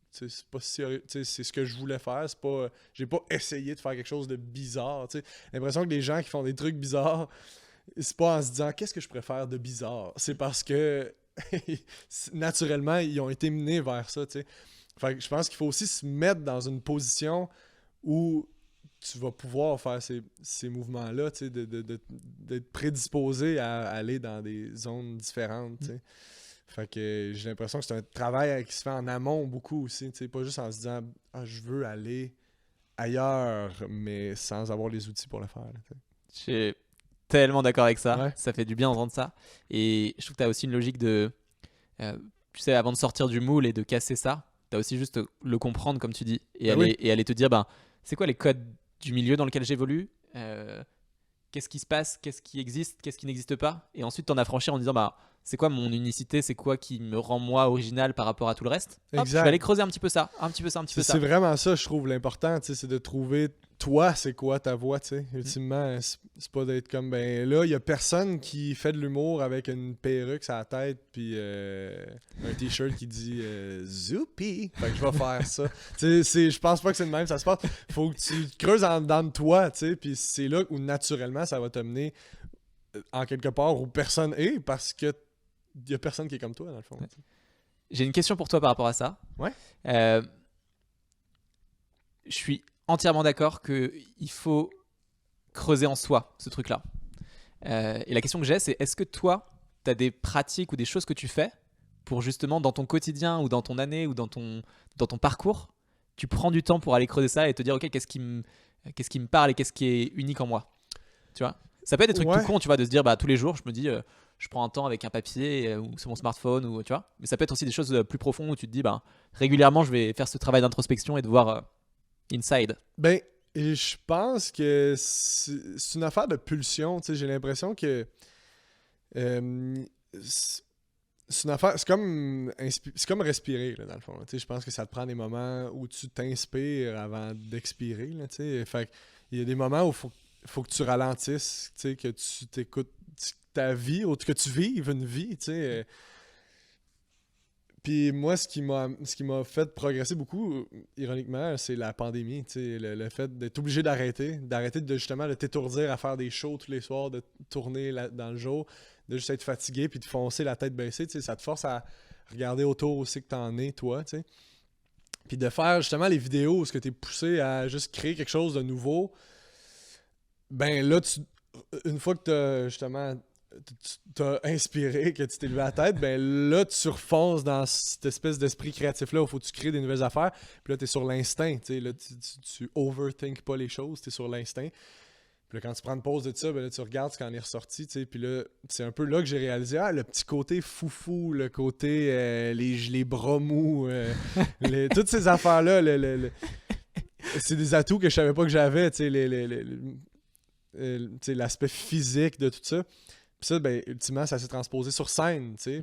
c'est pas si c'est ce que je voulais faire, c'est pas j'ai pas essayé de faire quelque chose de bizarre. » J'ai l'impression que les gens qui font des trucs bizarres, c'est pas en se disant « Qu'est-ce que je préfère de bizarre? » C'est parce que naturellement, ils ont été menés vers ça. T'sais. Fait que je pense qu'il faut aussi se mettre dans une position où tu vas pouvoir faire ces mouvements-là, d'être prédisposé à aller dans des zones différentes. T'sais. Fait que j'ai l'impression que c'est un travail qui se fait en amont beaucoup aussi, pas juste en se disant ah, je veux aller ailleurs, mais sans avoir les outils pour le faire. Là, Je suis tellement d'accord avec ça. Ouais. Ça fait du bien d'entendre ça. Et je trouve que tu as aussi une logique de. Tu sais, avant de sortir du moule et de casser ça, tu as aussi juste le comprendre, comme tu dis, et, aller te dire c'est quoi les codes du milieu dans lequel j'évolue, qu'est-ce qui se passe, qu'est-ce qui existe, qu'est-ce qui n'existe pas, et ensuite t'en affranchir en disant c'est quoi mon unicité, c'est quoi qui me rend moi original par rapport à tout le reste. Hop, je vais aller creuser un petit peu ça, un petit peu ça, un petit peu ça. C'est vraiment ça, je trouve, l'important, c'est de trouver toi, c'est quoi ta voix, tu sais? Ultimement, c'est pas d'être comme, ben là, il y a personne qui fait de l'humour avec une perruque sur la tête puis un t-shirt qui dit Zoupi. Fait que je vais faire ça. Tu sais, je pense pas que c'est le même, ça se passe. Faut que tu te creuses en dedans de toi, tu sais, puis c'est là où naturellement ça va te mener en quelque part où personne est parce que y a personne qui est comme toi, dans le fond. T'sais. J'ai une question pour toi par rapport à ça. Ouais. Je suis entièrement d'accord qu'il faut creuser en soi ce truc-là. Et la question que j'ai, c'est est-ce que toi, tu as des pratiques ou des choses que tu fais pour justement, dans ton quotidien ou dans ton année ou dans ton parcours, tu prends du temps pour aller creuser ça et te dire, ok, qu'est-ce qui me parle et qu'est-ce qui est unique en moi, tu vois? Ça peut être des trucs tout cons, tu vois, de se dire, bah, tous les jours, je me dis, je prends un temps avec un papier ou sur mon smartphone, ou, tu vois. Mais ça peut être aussi des choses plus profondes où tu te dis, bah, régulièrement, je vais faire ce travail d'introspection et de voir inside. Ben, et je pense que c'est une affaire de pulsion, tu sais, j'ai l'impression que c'est une affaire, c'est comme respirer, là, dans le fond. Tu sais, je pense que ça te prend des moments où tu t'inspires avant d'expirer, là, tu sais. Fait il y a des moments où faut que tu ralentisses, tu sais, que tu t'écoutes ta vie, ou que tu vives une vie, tu sais. Puis moi, ce qui m'a fait progresser beaucoup, ironiquement, c'est la pandémie, tu sais, le fait d'être obligé d'arrêter de justement de t'étourdir à faire des shows tous les soirs, de tourner dans le jour, de juste être fatigué puis de foncer la tête baissée, tu sais, ça te force à regarder autour aussi que t'en es, toi, tu sais. Puis de faire justement les vidéos où ce que t'es poussé à juste créer quelque chose de nouveau, ben là, une fois que t'as justement t'as inspiré, que tu t'es levé la tête, ben là, tu refonces dans cette espèce d'esprit créatif-là où il faut que tu crées des nouvelles affaires. Puis là, tu es sur l'instinct. Là, tu overthink pas les choses, tu es sur l'instinct. Puis là, quand tu prends une pause de ça, ben là, tu regardes ce qui en est ressorti. Puis là, c'est un peu là que j'ai réalisé, le petit côté foufou, le côté les bras mous, toutes ces affaires-là, c'est des atouts que je savais pas que j'avais, l'aspect physique de tout ça. Puis ça, ben, ultimement, ça s'est transposé sur scène, tu sais.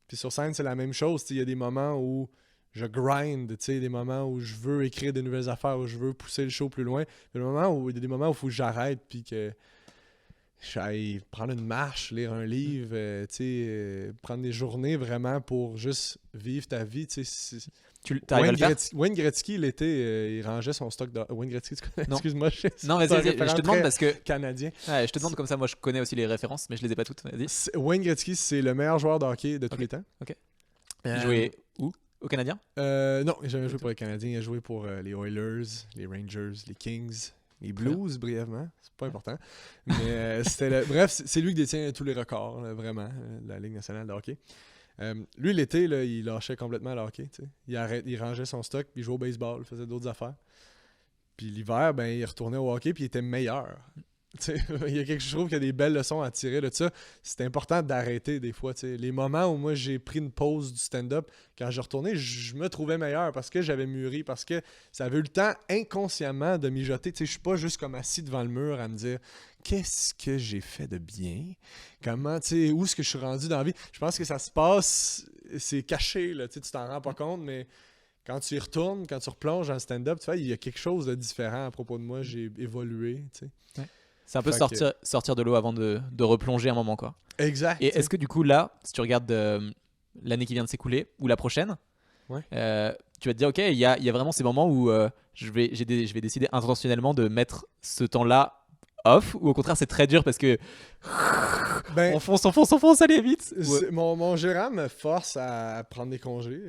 Puis sur scène, c'est la même chose. Il y a des moments où je grind, tu sais, des moments où je veux écrire de nouvelles affaires, où je veux pousser le show plus loin. Puis il y a des moments où il faut que j'arrête, puis que j'aille prendre une marche, lire un livre, tu sais, prendre des journées vraiment pour juste vivre ta vie, tu sais. Tu arrives à le faire? Wayne Gretzky, l'été, il rangeait son stock de... Wayne Gretzky, tu connais? Non. Excuse-moi, non, vas-y, je te demande parce que... Canadien. Ouais, je te demande comme ça, moi je connais aussi les références, mais je les ai pas toutes. Vas-y. Wayne Gretzky, c'est le meilleur joueur de hockey de tous les temps. Ok. Il jouait où? Au Canadien? Non, il n'a jamais joué pour les Canadiens. Il a joué pour les Oilers, les Rangers, les Kings, les Blues, brièvement. C'est pas important. Mais bref, c'est lui qui détient tous les records, là, vraiment, de la Ligue nationale de hockey. Lui, l'été, là, il lâchait complètement le hockey. T'sais. Il rangeait son stock, puis il jouait au baseball, il faisait d'autres affaires. Puis l'hiver, ben, il retournait au hockey, puis il était meilleur. Je trouve qu'il y a des belles leçons à tirer de ça. C'est important d'arrêter des fois. T'sais. Les moments où moi, j'ai pris une pause du stand-up, quand je retournais, je me trouvais meilleur parce que j'avais mûri, parce que ça avait eu le temps inconsciemment de mijoter. Je suis pas juste comme assis devant le mur à me dire qu'est-ce que j'ai fait de bien? Comment, tu sais, où est-ce que je suis rendu dans la vie? Je pense que ça se passe, c'est caché, là, tu t'en rends pas compte, mais quand tu y retournes, quand tu replonges dans le stand-up, tu vois, il y a quelque chose de différent à propos de moi, j'ai évolué, tu sais. Ouais. C'est un peu sortir de l'eau avant de replonger un moment, quoi. Exact. Et est-ce que du coup, là, si tu regardes l'année qui vient de s'écouler, ou la prochaine, ouais. Tu vas te dire, ok, il y a vraiment ces moments où je vais décider intentionnellement de mettre ce temps-là off, ou au contraire c'est très dur parce que on fonce, allez vite. Mon gérant me force à prendre des congés,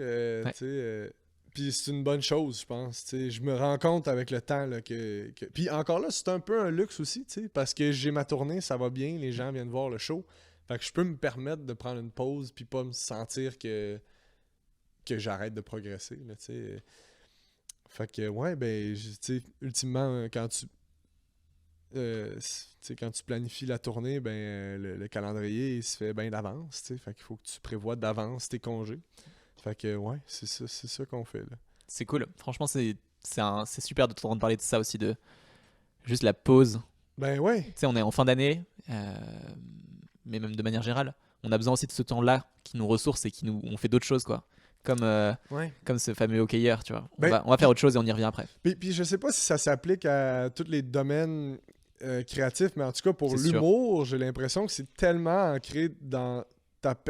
puis c'est une bonne chose, je pense. Je me rends compte avec le temps là, que... Puis encore là, c'est un peu un luxe aussi, parce que j'ai ma tournée, ça va bien, les gens viennent voir le show, fait que je peux me permettre de prendre une pause puis pas me sentir que j'arrête de progresser, là, t'sais. Fait que ouais, ben ultimement quand tu planifies la tournée, ben le calendrier il se fait bien d'avance, fait qu'il faut que tu prévois d'avance tes congés. Fait que ouais, c'est ça qu'on fait là. C'est cool. Franchement, c'est super de t'entendre parler de ça aussi, de juste la pause. Ben ouais. Tu sais, on est en fin d'année, mais même de manière générale, on a besoin aussi de ce temps-là qui nous ressource et on fait d'autres choses, quoi. Ouais. comme ce fameux hockeyeur, tu vois. Ben, On va faire autre chose et on y revient après. Puis je sais pas si ça s'applique à tous les domaines créatifs, mais en tout cas pour C'est sûr. l'humour, j'ai l'impression que c'est tellement ancré dans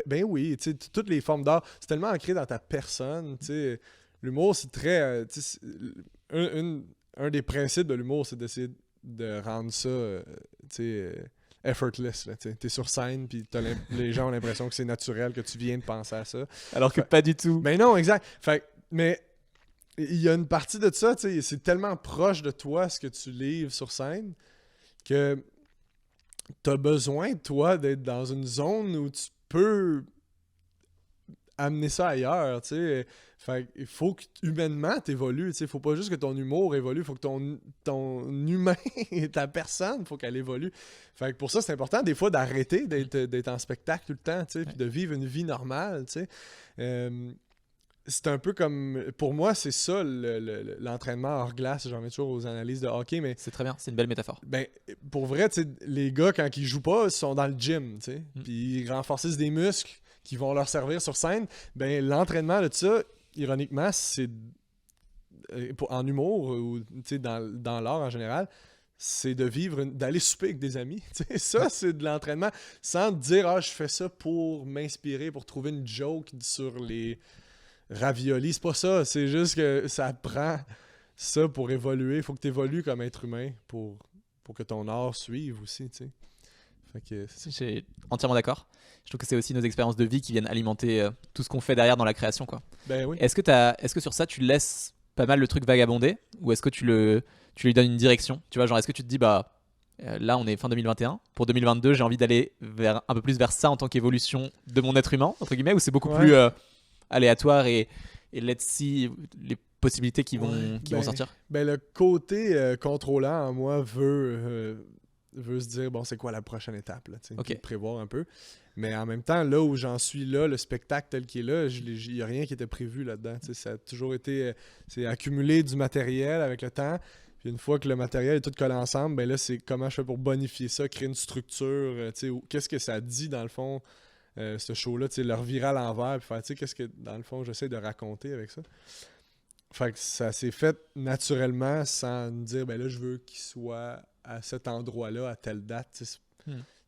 ben oui, tu sais, toutes les formes d'art, c'est tellement ancré dans ta personne, tu sais. L'humour, c'est très... tu sais, un des principes de l'humour, c'est d'essayer de rendre ça, tu sais, effortless, là, tu sais. T'es sur scène, puis les gens ont l'impression que c'est naturel, que tu viens de penser à ça. Alors que pas du tout. Ben non, exact. Mais il y a une partie de ça, tu sais, c'est tellement proche de toi ce que tu livres sur scène que t'as besoin, toi, d'être dans une zone où tu peux amener ça ailleurs, tu sais. Fait il faut que humainement t'évolues, tu sais. Faut pas juste que ton humour évolue, faut que ton humain, ta personne, faut qu'elle évolue. Fait que pour ça, c'est important des fois d'arrêter d'être en spectacle tout le temps, tu sais, puis de vivre une vie normale, tu sais. C'est un peu comme... Pour moi, c'est ça l'entraînement hors glace. J'en mets toujours aux analyses de hockey, mais... C'est très bien, c'est une belle métaphore. Ben, pour vrai, tu sais, les gars, quand ils jouent pas, ils sont dans le gym, tu sais. Puis ils renforcent des muscles qui vont leur servir sur scène. Ben, l'entraînement de ça, ironiquement, c'est... en humour, ou tu sais, dans l'art en général, c'est de vivre, d'aller souper avec des amis. Tu sais, ça, c'est de l'entraînement. Sans te dire, ah, je fais ça pour m'inspirer, pour trouver une joke sur les... ravioli, c'est pas ça, c'est juste que ça prend ça pour évoluer. Il faut que tu évolues comme être humain pour que ton art suive aussi, tu sais. Fait que Je suis entièrement d'accord. Je trouve que c'est aussi nos expériences de vie qui viennent alimenter tout ce qu'on fait derrière dans la création, quoi. ben oui. Est-ce que sur ça, tu laisses pas mal le truc vagabonder ou est-ce que tu lui donnes une direction? Tu vois, genre, est-ce que tu te dis, là, on est fin 2021. Pour 2022, j'ai envie d'aller un peu plus vers ça en tant qu'évolution de mon être humain, entre guillemets, ou c'est beaucoup plus aléatoire et let's see les possibilités qui vont sortir? Ben le côté contrôlant en moi veut se dire, bon, c'est quoi la prochaine étape, là, tu sais, Ok. puis prévoir un peu. Mais en même temps, là où j'en suis là, le spectacle tel qu'il est là, il n'y a rien qui était prévu là-dedans. Tu sais, ça a toujours été... c'est accumuler du matériel avec le temps. Puis une fois que le matériel est tout collé ensemble, ben là, c'est comment je fais pour bonifier ça, créer une structure, tu sais, qu'est-ce que ça dit dans le fond, ce show-là, tu sais, le revirer à l'envers, puis faire, tu sais, qu'est-ce que dans le fond j'essaie de raconter avec ça. Fait que ça s'est fait naturellement sans me dire, ben là, je veux qu'il soit à cet endroit-là, à telle date. Tu sais,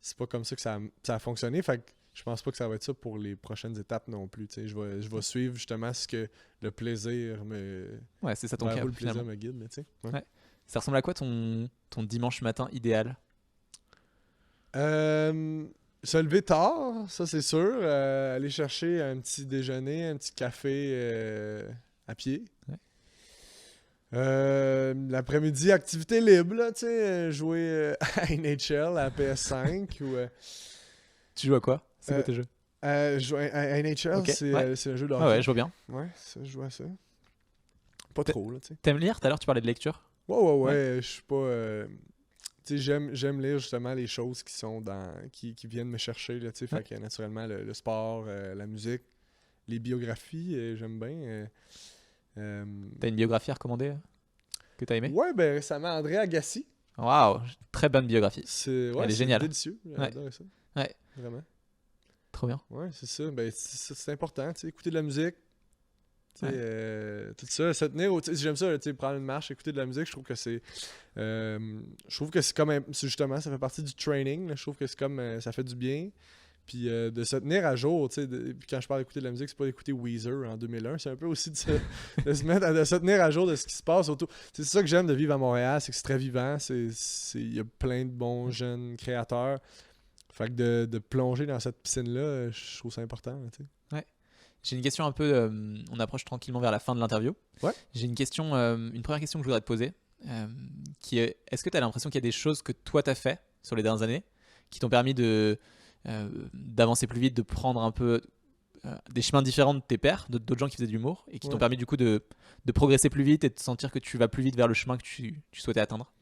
c'est pas comme ça que ça a fonctionné. Fait que je pense pas que ça va être ça pour les prochaines étapes non plus. Tu sais, je vais suivre justement ce que le plaisir me... Ouais, c'est ça ton vers cas, où le plaisir finalement. me guide, mais tu sais. Ouais. Ouais. Ça ressemble à quoi ton dimanche matin idéal? Se lever tard, ça c'est sûr. Aller chercher un petit déjeuner, un petit café à pied. Ouais. L'après-midi, activité libre, là, tu sais, jouer à NHL, à PS5 ou... Tu joues à quoi? C'est quoi Euh, tes jeux? jouer à NHL, Ok, c'est ouais. c'est un jeu de Ah hockey. ouais, je vois bien. Ouais, ça, je joue à ça. Pas T'es- trop, là, tu sais. T'aimes lire? Tout à l'heure, tu parlais de lecture. Ouais, je suis pas... tu sais, j'aime lire justement les choses qui sont qui viennent me chercher, là, tu sais. Fait que naturellement, le sport, la musique, les biographies, j'aime bien. T'as une biographie à recommander que t'as aimé? Ouais, ben récemment, André Agassi. Waouh, très bonne biographie. C'est Elle est géniale. délicieux. J'adore ça. Ouais. Vraiment. Trop bien. Ouais, c'est ça. Ben, c'est important, tu sais, écouter de la musique. Tu sais, tout ça, se tenir au... J'aime ça, tu sais, prendre une marche, écouter de la musique, je trouve que c'est... je trouve que c'est comme... justement, ça fait partie du training, là. Je trouve que c'est comme... ça fait du bien. Puis de se tenir à jour, tu sais, puis quand je parle d'écouter de la musique, c'est pas d'écouter Weezer en 2001, c'est un peu aussi de se tenir à jour de ce qui se passe autour. C'est ça que j'aime de vivre à Montréal, c'est que c'est très vivant, il y a plein de bons jeunes créateurs. Fait que de plonger dans cette piscine-là, je trouve ça important, là, tu sais. J'ai une question un peu... on approche tranquillement vers la fin de l'interview. Ouais. J'ai une question, une première question que je voudrais te poser, qui est, est-ce que tu as l'impression qu'il y a des choses que toi t'as fait sur les dernières années qui t'ont permis d'avancer plus vite, de prendre un peu des chemins différents de tes pairs, d'autres gens qui faisaient de l'humour, et qui t'ont permis du coup de progresser plus vite et de sentir que tu vas plus vite vers le chemin que tu souhaitais atteindre?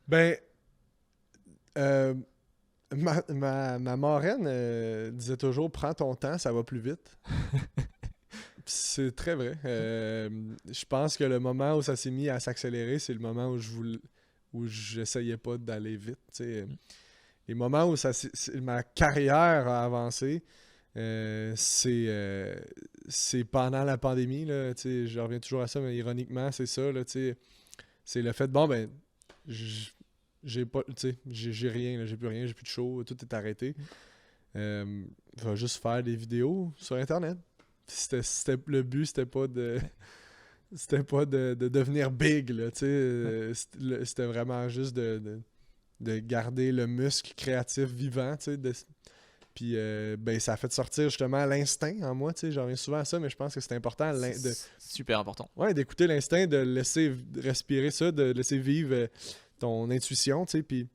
Ben, ma marraine disait toujours « Prends ton temps, ça va plus vite ». C'est très vrai. Je pense que le moment où ça s'est mis à s'accélérer, c'est le moment où j'essayais pas d'aller vite. Tu sais. Les moments où ma carrière a avancé, c'est pendant la pandémie, là, je reviens toujours à ça, mais ironiquement, c'est ça, là, c'est le fait, bon, ben, j'ai pas, j'ai rien, là, j'ai plus rien, j'ai plus de show, tout est arrêté. Je vais juste faire des vidéos sur Internet. Le but, c'était pas de... C'était pas de devenir big, là, c'était vraiment juste de garder le muscle créatif vivant, puis ben, ça a fait sortir justement l'instinct en moi, j'en reviens souvent à ça, mais je pense que c'est important Super important. Ouais, d'écouter l'instinct, de laisser respirer ça, de laisser vivre ton intuition, puis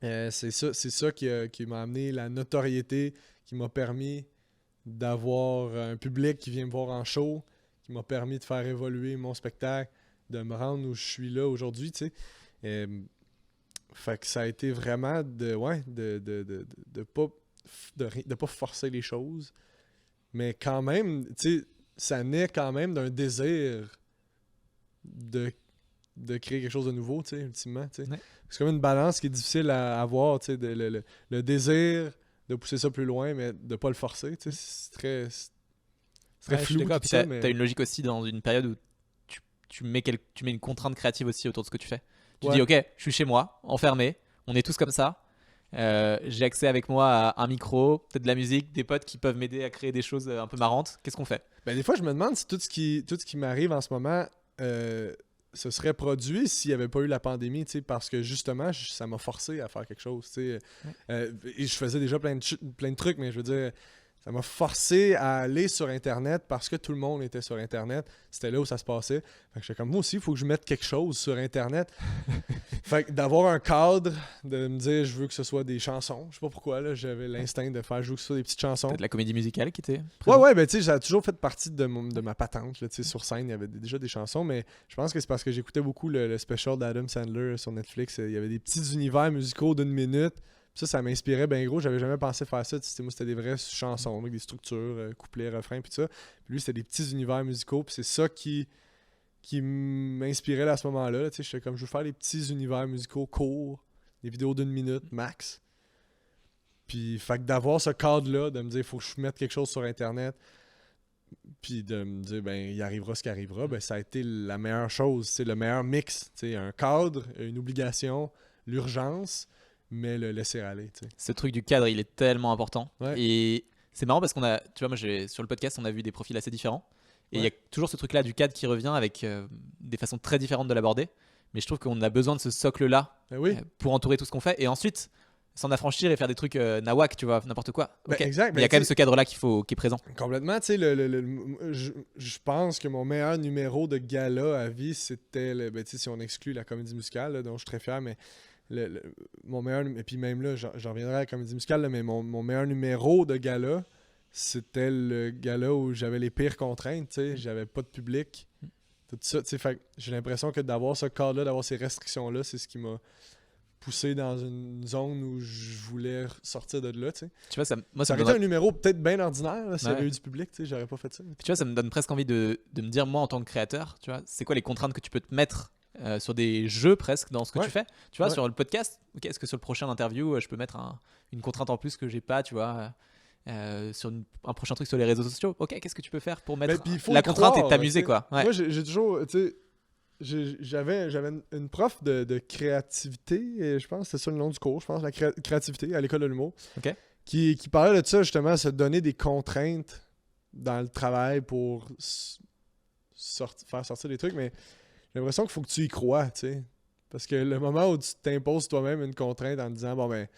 c'est ça qui m'a amené la notoriété, qui m'a permis d'avoir un public qui vient me voir en show, qui m'a permis de faire évoluer mon spectacle, de me rendre où je suis là aujourd'hui, fait que ça a été vraiment de pas forcer les choses, mais quand même, ça naît quand même d'un désir de créer quelque chose de nouveau, ultimement, Ouais. C'est comme une balance qui est difficile à avoir, le désir de pousser ça plus loin, mais de pas le forcer, c'est très Ouais, je suis flou d'accord. tout Puis ça, t'as mais... une logique aussi dans une période où tu mets une contrainte créative aussi autour de ce que tu fais. Tu Ouais. dis, ok, je suis chez moi, enfermé, on est tous comme ça. J'ai accès avec moi à un micro, peut-être de la musique, des potes qui peuvent m'aider à créer des choses un peu marrantes. Qu'est-ce qu'on fait? Ben, des fois, je me demande si tout ce qui m'arrive en ce moment se serait produit s'il n'y avait pas eu la pandémie, parce que justement, ça m'a forcé à faire quelque chose. Et je faisais déjà plein de trucs, mais je veux dire, ça m'a forcé à aller sur Internet parce que tout le monde était sur Internet. C'était là où ça se passait. Fait que j'étais comme, moi aussi, il faut que je mette quelque chose sur Internet. Fait que d'avoir un cadre, de me dire, je veux que ce soit des chansons. Je sais pas pourquoi, là, j'avais l'instinct de faire jouer que ce soit des petites chansons. Peut-être la comédie musicale qui était présente. Ouais, ben tu sais, ça a toujours fait partie de ma patente. Là, sur scène, il y avait déjà des chansons, mais je pense que c'est parce que j'écoutais beaucoup le special d'Adam Sandler sur Netflix. Il y avait des petits univers musicaux d'1 minute. Ça m'inspirait bien gros. J'avais jamais pensé faire ça. Moi, c'était des vraies chansons, avec des structures, couplets, refrains, puis ça. Puis lui, c'était des petits univers musicaux. Puis c'est ça qui m'inspirait là, à ce moment-là. Là, j'étais comme, je veux faire des petits univers musicaux courts, des vidéos d'1 minute max. Puis, fait que d'avoir ce cadre-là, de me dire, il faut que je mette quelque chose sur Internet, puis de me dire, ben, il arrivera ce qui arrivera, ben, ça a été la meilleure chose, c'est le meilleur mix. Un cadre, une obligation, l'urgence, mais le laisser aller. Ce truc du cadre, il est tellement important. Ouais. Et c'est marrant parce qu'on a, tu vois, moi, sur le podcast, on a vu des profils assez différents. Et il y a toujours ce truc-là du cadre qui revient avec des façons très différentes de l'aborder. Mais je trouve qu'on a besoin de ce socle-là Ben oui. pour entourer tout ce qu'on fait. Et ensuite, s'en affranchir et faire des trucs nawak, tu vois, n'importe quoi. Ben, Ok. exact. Mais il y a quand même ce cadre-là qui est présent. Complètement, tu sais, je pense que mon meilleur numéro de gala à vie, c'était, ben, tu sais, si on exclut la comédie musicale, là, dont je suis très fier, mais mon meilleur, et puis même là, j'en reviendrai à la comédie musicale, là, mais mon meilleur numéro de gala, c'était le gala où j'avais les pires contraintes, tu sais, j'avais pas de public, tout ça, tu sais, fait que j'ai l'impression que d'avoir ce cadre-là, d'avoir ces restrictions-là, c'est ce qui m'a poussé dans une zone où je voulais sortir de là, tu sais. Tu vois, moi, Ça aurait été un numéro peut-être bien ordinaire, là, s'il y avait Ouais. eu du public, tu sais, j'aurais pas fait ça. Puis tu vois, ça me donne presque envie de me dire, moi, en tant que créateur, tu vois, c'est quoi les contraintes que tu peux te mettre sur des jeux presque dans ce que Ouais. tu fais. Tu vois, Ouais. sur le podcast, ok, est-ce que sur le prochain interview, je peux mettre une contrainte en plus que j'ai pas, tu vois, sur un prochain truc sur les réseaux sociaux. Ok, qu'est-ce que tu peux faire pour mettre puis il faut la y contrainte croire, et t'amuser, tu sais. quoi. Ouais. Moi, j'ai toujours, tu sais, j'avais une prof de créativité, et je pense que c'est ça le nom du cours, je pense, la créativité à l'école de l'humour, Ok. qui parlait de ça, justement, se donner des contraintes dans le travail pour faire sortir des trucs, mais j'ai l'impression qu'il faut que tu y crois, tu sais. Parce que le moment où tu t'imposes toi-même une contrainte en te disant, bon, ben,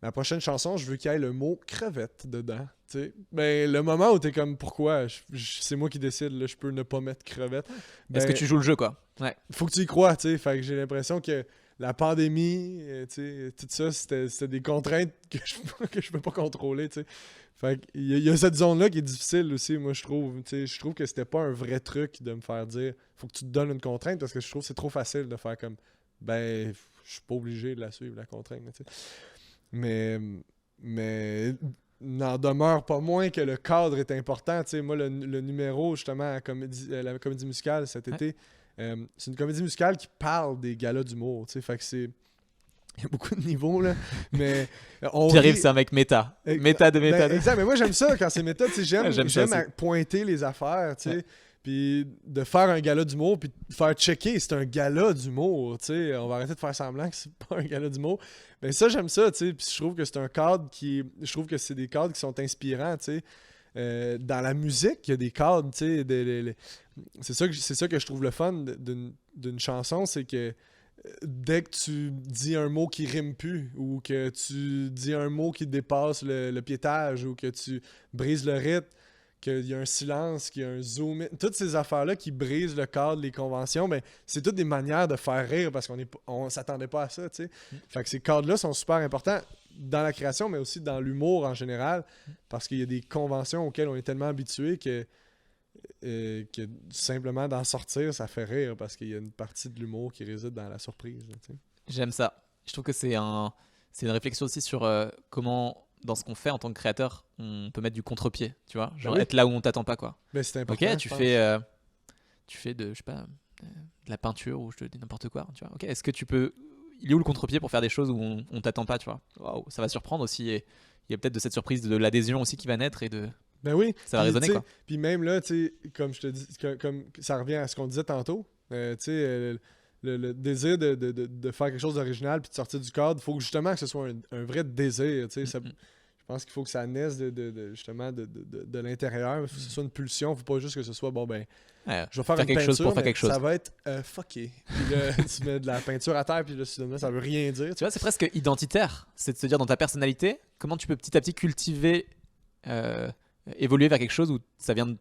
ma prochaine chanson, je veux qu'il y ait le mot crevette dedans, tu sais. Ben, le moment où t'es comme, pourquoi? C'est moi qui décide, là, je peux ne pas mettre crevette. Est-ce que Ben, tu joues le jeu, quoi? Ouais. faut que tu y crois, tu sais. Fait que j'ai l'impression que la pandémie, tu sais, tout ça, c'était des contraintes que je peux pas contrôler, tu sais. Fait qu'il y a cette zone-là qui est difficile aussi, moi, je trouve. Tu sais, je trouve que c'était pas un vrai truc de me faire dire faut que tu te donnes une contrainte, parce que je trouve que c'est trop facile de faire comme ben, je suis pas obligé de la suivre, la contrainte, tu sais. Mais n'en demeure pas moins que le cadre est important. Tu sais, moi, le numéro, justement, à la comédie musicale cet été, c'est une comédie musicale qui parle des galas d'humour. Tu sais, fait que Il y a beaucoup de niveaux, là. Mais on Pierre-Yves, rit- c'est un mec méta. Méta de méta. Ben, exact, mais moi j'aime ça quand c'est méta, tu sais, J'aime ça aussi. pointer les affaires, tu sais, puis de faire un gala d'humour, puis de faire checker, c'est un gala d'humour, tu sais, on va arrêter de faire semblant que c'est pas un gala d'humour. Ben ça j'aime ça, tu sais, puis je trouve que c'est un cadre je trouve que c'est des cadres qui sont inspirants, tu sais. Dans la musique, il y a des cadres, tu sais, c'est ça que je trouve le fun d'une chanson, c'est que dès que tu dis un mot qui rime plus, ou que tu dis un mot qui dépasse le piétage, ou que tu brises le rythme, qu'il y a un silence, qu'il y a un zoom in, toutes ces affaires-là qui brisent le cadre, les conventions, ben, c'est toutes des manières de faire rire parce qu'on s'attendait pas à ça, tu sais. Fait que ces cadres-là sont super importants dans la création, mais aussi dans l'humour en général, parce qu'il y a des conventions auxquelles on est tellement habitué que simplement d'en sortir, ça fait rire parce qu'il y a une partie de l'humour qui réside dans la surprise. Tu sais. J'aime ça. Je trouve que c'est une réflexion aussi sur comment, dans ce qu'on fait en tant que créateur, on peut mettre du contre-pied, tu vois, genre oui. être là où on t'attend pas, quoi. Mais c'est important. Ok, je pense. tu fais de, je sais pas, de la peinture ou je te dis n'importe quoi, tu vois. Ok, est-ce que tu peux, il est où le contre-pied pour faire des choses où on t'attend pas, tu vois. Waouh, ça va surprendre aussi et il y a peut-être de cette surprise de l'adhésion aussi qui va naître et de Ben oui. ça va Puis, résonner, tu sais, quoi. Puis même là, tu sais, comme je te dis, comme ça revient à ce qu'on disait tantôt, tu sais, le désir de faire quelque chose d'original puis de sortir du cadre, il faut justement que ce soit un vrai désir, tu sais. Je pense qu'il faut que ça naisse justement de l'intérieur. Il faut que ce soit une pulsion. Il ne faut pas juste que ce soit, bon, ben, Ouais, je vais faire faire une quelque chose peinture, pour faire mais quelque chose. ça va être fucké. Puis là, tu mets de la peinture à terre, puis là, soudainement, ça veut rien dire. Tu vois, c'est presque identitaire. C'est de se dire dans ta personnalité, comment tu peux petit à petit cultiver, évoluer vers quelque chose où ça vient de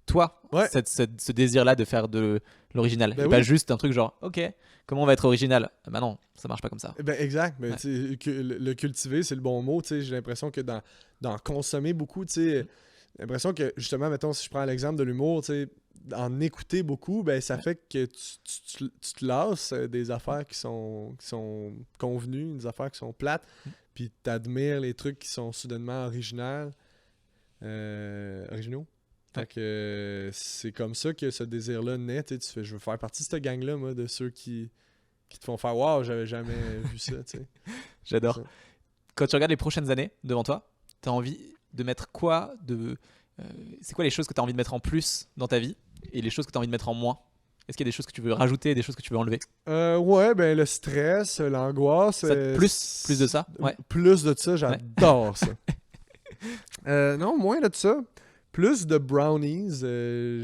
toi, Ouais. ce désir-là de faire de l'original. Ben et oui. pas juste un truc genre, ok, comment on va être original? Ah bah non, ça marche pas comme ça. Ben, exact. Mais Ouais. tu sais, le cultiver, c'est le bon mot. Tu sais, j'ai l'impression que dans consommer beaucoup, tu sais, j'ai l'impression que justement, mettons, si je prends l'exemple de l'humour, tu sais, en écouter beaucoup, ben ça fait que tu te lasses des affaires qui sont convenues, des affaires qui sont plates, puis tu admires les trucs qui sont soudainement originaux. Fait que c'est comme ça que ce désir-là naît. Tu fais, je veux faire partie de cette gang-là, moi, de ceux qui te font faire « Wow, j'avais jamais vu ça. » tu sais. J'adore. Ça. Quand tu regardes les prochaines années devant toi, t'as envie de mettre quoi c'est quoi les choses que t'as envie de mettre en plus dans ta vie et les choses que t'as envie de mettre en moins? Est-ce qu'il y a des choses que tu veux rajouter et des choses que tu veux enlever? Ouais, ben le stress, l'angoisse. Plus de ça? Ouais. Plus de ça, j'adore ça. Non, moins de ça. Plus de brownies.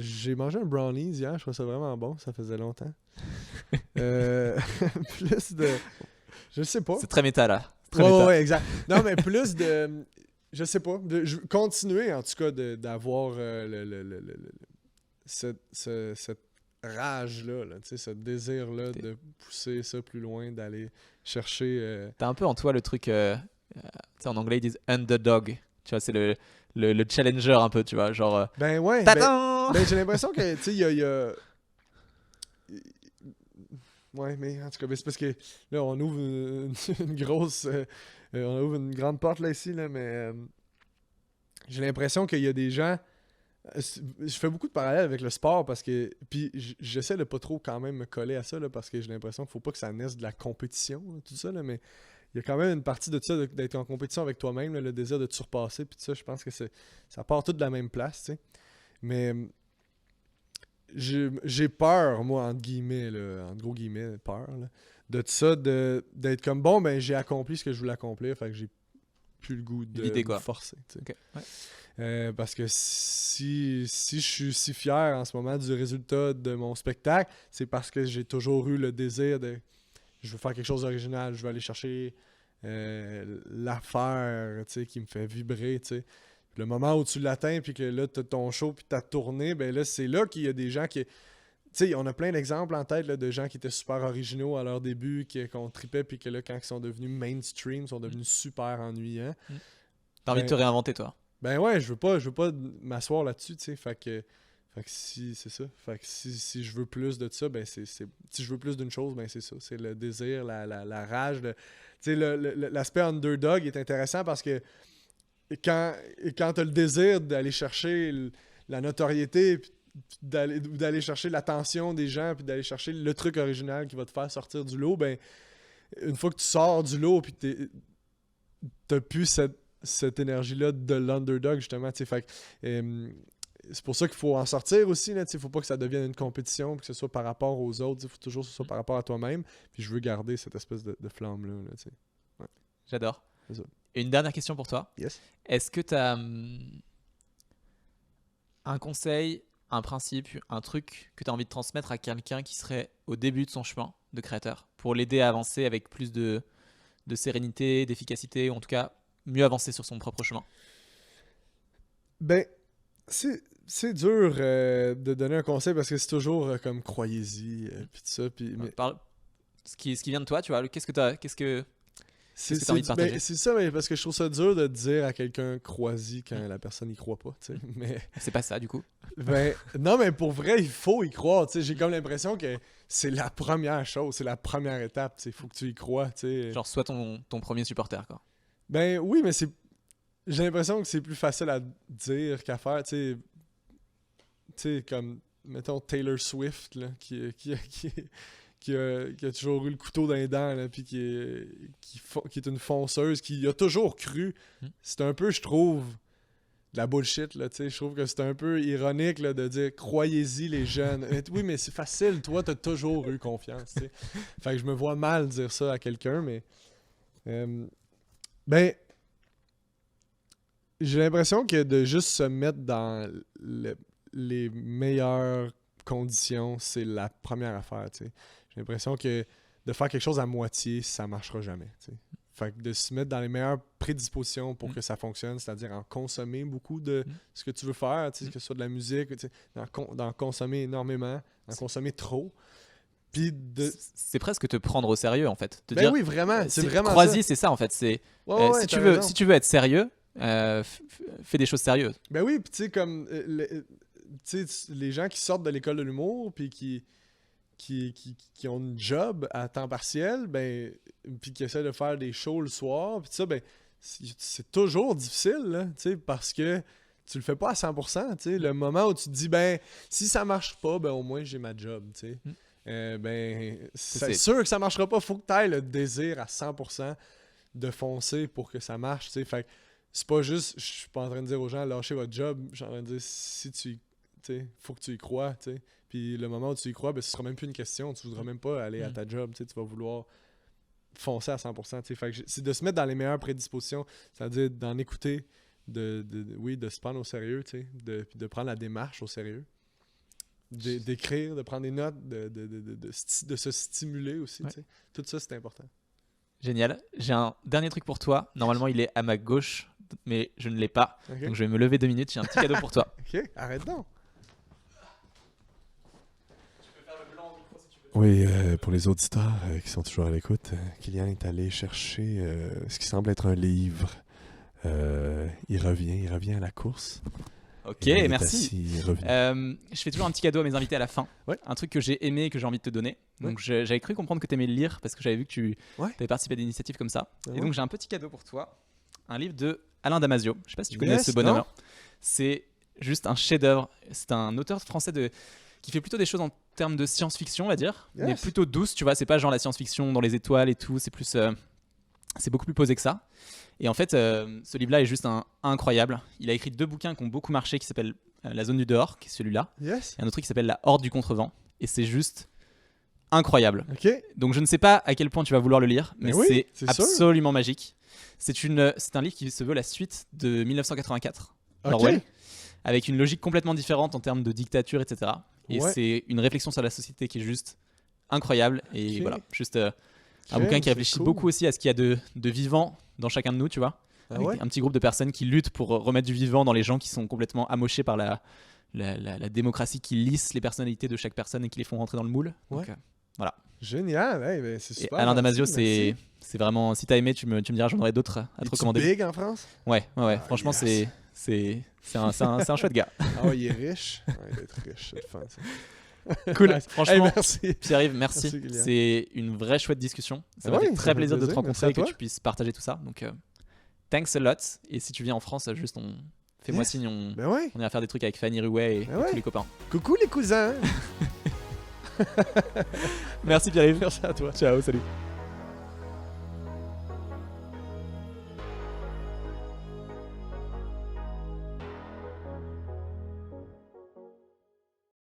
J'ai mangé un brownies hier, je trouvais ça vraiment bon, ça faisait longtemps. Plus de... Je sais pas. C'est très méta là. C'est très méta. Ouais, exact. Non, mais plus de... Je sais pas. Continuer, en tout cas, d'avoir cette rage-là, tu sais, ce désir-là de pousser ça plus loin, d'aller chercher... T'as un peu en toi le truc, tu sais, en anglais ils disent underdog. Tu vois, c'est le challenger un peu, tu vois, genre... Ben ouais. Tadam! Ben, j'ai l'impression que, tu sais, il y a... Ouais, mais en tout cas, ben, c'est parce que là, on ouvre une grosse... on ouvre une grande porte là ici, là, mais j'ai l'impression qu'il y a des gens... Je fais beaucoup de parallèles avec le sport parce que... Puis j'essaie de pas trop quand même me coller à ça, là, parce que j'ai l'impression qu'il faut pas que ça naisse de la compétition, là, tout ça, là, mais il y a quand même une partie de ça, d'être en compétition avec toi-même, là, le désir de te surpasser, puis tout ça, je pense que ça part tout de la même place, tu sais. Mais j'ai peur, moi, entre guillemets, là, entre gros guillemets, peur, là, de ça, d'être comme, bon, ben j'ai accompli ce que je voulais accomplir, fait que j'ai plus le goût de L'idée, me quoi. forcer, tu sais. Ok, ouais. Parce que si je suis si fier en ce moment du résultat de mon spectacle, c'est parce que j'ai toujours eu le désir de... Je veux faire quelque chose d'original, je veux aller chercher l'affaire, tu sais, qui me fait vibrer, tu sais. Le moment où tu l'atteins, puis que là, tu as ton show, puis ta tournée, ben là, c'est là qu'il y a des gens qui... Tu sais, on a plein d'exemples en tête là, de gens qui étaient super originaux à leur début, qu'on tripait, puis que là, quand ils sont devenus mainstream, sont devenus super ennuyants. T'as envie de te réinventer, toi. Ben ouais, je veux pas m'asseoir là-dessus, tu sais. Fait que si, c'est ça. Fait que si je veux plus de ça, ben si je veux plus d'une chose, ben c'est ça. C'est le désir, la rage. Tu sais, l'aspect underdog est intéressant parce que quand t'as le désir d'aller chercher la notoriété, puis d'aller chercher l'attention des gens, puis d'aller chercher le truc original qui va te faire sortir du lot, ben une fois que tu sors du lot, puis t'as plus cette énergie-là de l'underdog, justement, tu sais, fait que, c'est pour ça qu'il faut en sortir aussi, là, tu sais, faut pas que ça devienne une compétition, puis que ce soit par rapport aux autres, il faut toujours que ce soit par rapport à toi-même, puis je veux garder cette espèce de flamme-là, là, tu sais. Ouais. J'adore. C'est ça. Et une dernière question pour toi. Yes. Est-ce que tu as un conseil, un principe, un truc que tu as envie de transmettre à quelqu'un qui serait au début de son chemin de créateur pour l'aider à avancer avec plus de sérénité, d'efficacité, ou en tout cas mieux avancer sur son propre chemin? Ben, c'est dur de donner un conseil parce que c'est toujours comme croyez-y, puis tout ça. Puis, mais... ce qui vient de toi, tu vois, qu'est-ce que tu as envie de partager? C'est ça, mais parce que je trouve ça dur de dire à quelqu'un crois-y quand la personne n'y croit pas, tu sais. Mais C'est pas ça, du coup. ben, non, mais pour vrai, il faut y croire, tu sais. J'ai comme l'impression que c'est la première chose, c'est la première étape, tu sais. Il faut que tu y crois, tu sais. Genre, sois ton premier supporter, quoi. Ben oui, mais j'ai l'impression que c'est plus facile à dire qu'à faire, tu sais. Tu sais, comme, mettons, Taylor Swift, là, qui a toujours eu le couteau dans les dents, là, puis qui est une fonceuse, qui a toujours cru. C'est un peu, je trouve, de la bullshit, là, tu sais. Je trouve que c'est un peu ironique, là, de dire « Croyez-y, les jeunes ». Oui, mais c'est facile. Toi, t'as toujours eu confiance, tu sais. Fait que je me vois mal dire ça à quelqu'un, mais... ben... J'ai l'impression que de juste se mettre dans les meilleures conditions, c'est la première affaire, tu sais. J'ai l'impression que de faire quelque chose à moitié, ça marchera jamais, tu sais. Fait que de se mettre dans les meilleures prédispositions pour que ça fonctionne, c'est-à-dire en consommer beaucoup de ce que tu veux faire, tu sais, que ce soit de la musique, tu sais, d'en consommer énormément, d'en consommer trop. Puis c'est presque te prendre au sérieux, en fait. Ben oui, vraiment, c'est vraiment crois-y, ça. c'est ça, en fait. C'est, Ouais, si tu veux être sérieux, fais des choses sérieuses. Ben oui, puis tu sais, comme tu sais, les gens qui sortent de l'école de l'humour puis qui ont une job à temps partiel, ben, puis qui essaient de faire des shows le soir, puis ça, ben, c'est toujours difficile, là, tu sais, parce que tu le fais pas à 100%, tu sais. Le moment où tu te dis, ben, si ça marche pas, ben, au moins j'ai ma job, tu sais. Ben, c'est sûr que ça marchera pas, faut que tu aies le désir à 100% de foncer pour que ça marche, tu sais. Fait que c'est pas juste, je suis pas en train de dire aux gens lâchez votre job, je suis en train de dire si tu sais, faut que tu y crois, tu sais. Puis le moment où tu y crois, ben ce sera même plus une question, tu voudras même pas aller à ta job, tu sais, tu vas vouloir foncer à 100%, tu sais. Fait que c'est de se mettre dans les meilleures prédispositions, c'est-à-dire d'en écouter, de se prendre au sérieux, tu sais, de prendre la démarche au sérieux. D'écrire, de prendre des notes, de se stimuler aussi, tu sais. Tout ça, c'est important. Génial. J'ai un dernier truc pour toi. Normalement, il est à ma gauche, mais je ne l'ai pas. Okay. Donc, je vais me lever 2 minutes. J'ai un petit cadeau pour toi. Ok, arrête donc. Tu peux faire le blanc au micro si tu veux. Oui, pour les auditeurs qui sont toujours à l'écoute, Kylian est allé chercher ce qui semble être un livre. Il revient à la course. Ok, merci. Je fais toujours un petit cadeau à mes invités à la fin. Ouais. Un truc que j'ai aimé et que j'ai envie de te donner. Donc j'avais cru comprendre que tu aimais le lire parce que j'avais vu que tu avais participé à des initiatives comme ça. Et donc j'ai un petit cadeau pour toi. Un livre de Alain Damasio. Je sais pas si tu connais ce bonhomme. C'est juste un chef-d'œuvre. C'est un auteur français qui fait plutôt des choses en termes de science-fiction, on va dire. Mais plutôt douce, tu vois. C'est pas genre la science-fiction dans les étoiles et tout. C'est plus... c'est beaucoup plus posé que ça. Et en fait, ce livre-là est juste incroyable. Il a écrit 2 bouquins qui ont beaucoup marché, qui s'appellent La zone du dehors, qui est celui-là, et un autre truc qui s'appelle La horde du contrevent. Et c'est juste incroyable. Okay. Donc je ne sais pas à quel point tu vas vouloir le lire, mais c'est absolument magique. C'est un livre qui se veut la suite de 1984, Orwell, avec une logique complètement différente en termes de dictature, etc. Et c'est une réflexion sur la société qui est juste incroyable. Et voilà, juste... un bouquin qui réfléchit beaucoup aussi à ce qu'il y a de vivant dans chacun de nous, tu vois. Avec un petit groupe de personnes qui luttent pour remettre du vivant dans les gens qui sont complètement amochés par la démocratie qui lisse les personnalités de chaque personne et qui les font rentrer dans le moule. Donc, voilà. Génial, ben, c'est super. Et Alain Damasio, c'est vraiment... Si t'as aimé, tu me diras, j'en aurai d'autres à te recommander. Big en France? Ouais. Franchement, c'est un chouette gars. Ah ouais, il est riche. Il est très riche, c'est le fun, ça. Cool, franchement, merci. Pierre-Yves, merci. C'est une vraie chouette discussion. Ça m'a fait très plaisir de te rencontrer et que tu puisses partager tout ça. Donc, thanks a lot. Et si tu viens en France, juste fais-moi signe. On ira faire des trucs avec Fanny Rouet et tous les copains. Coucou les cousins. Merci Pierre-Yves. Merci à toi. Ciao, salut.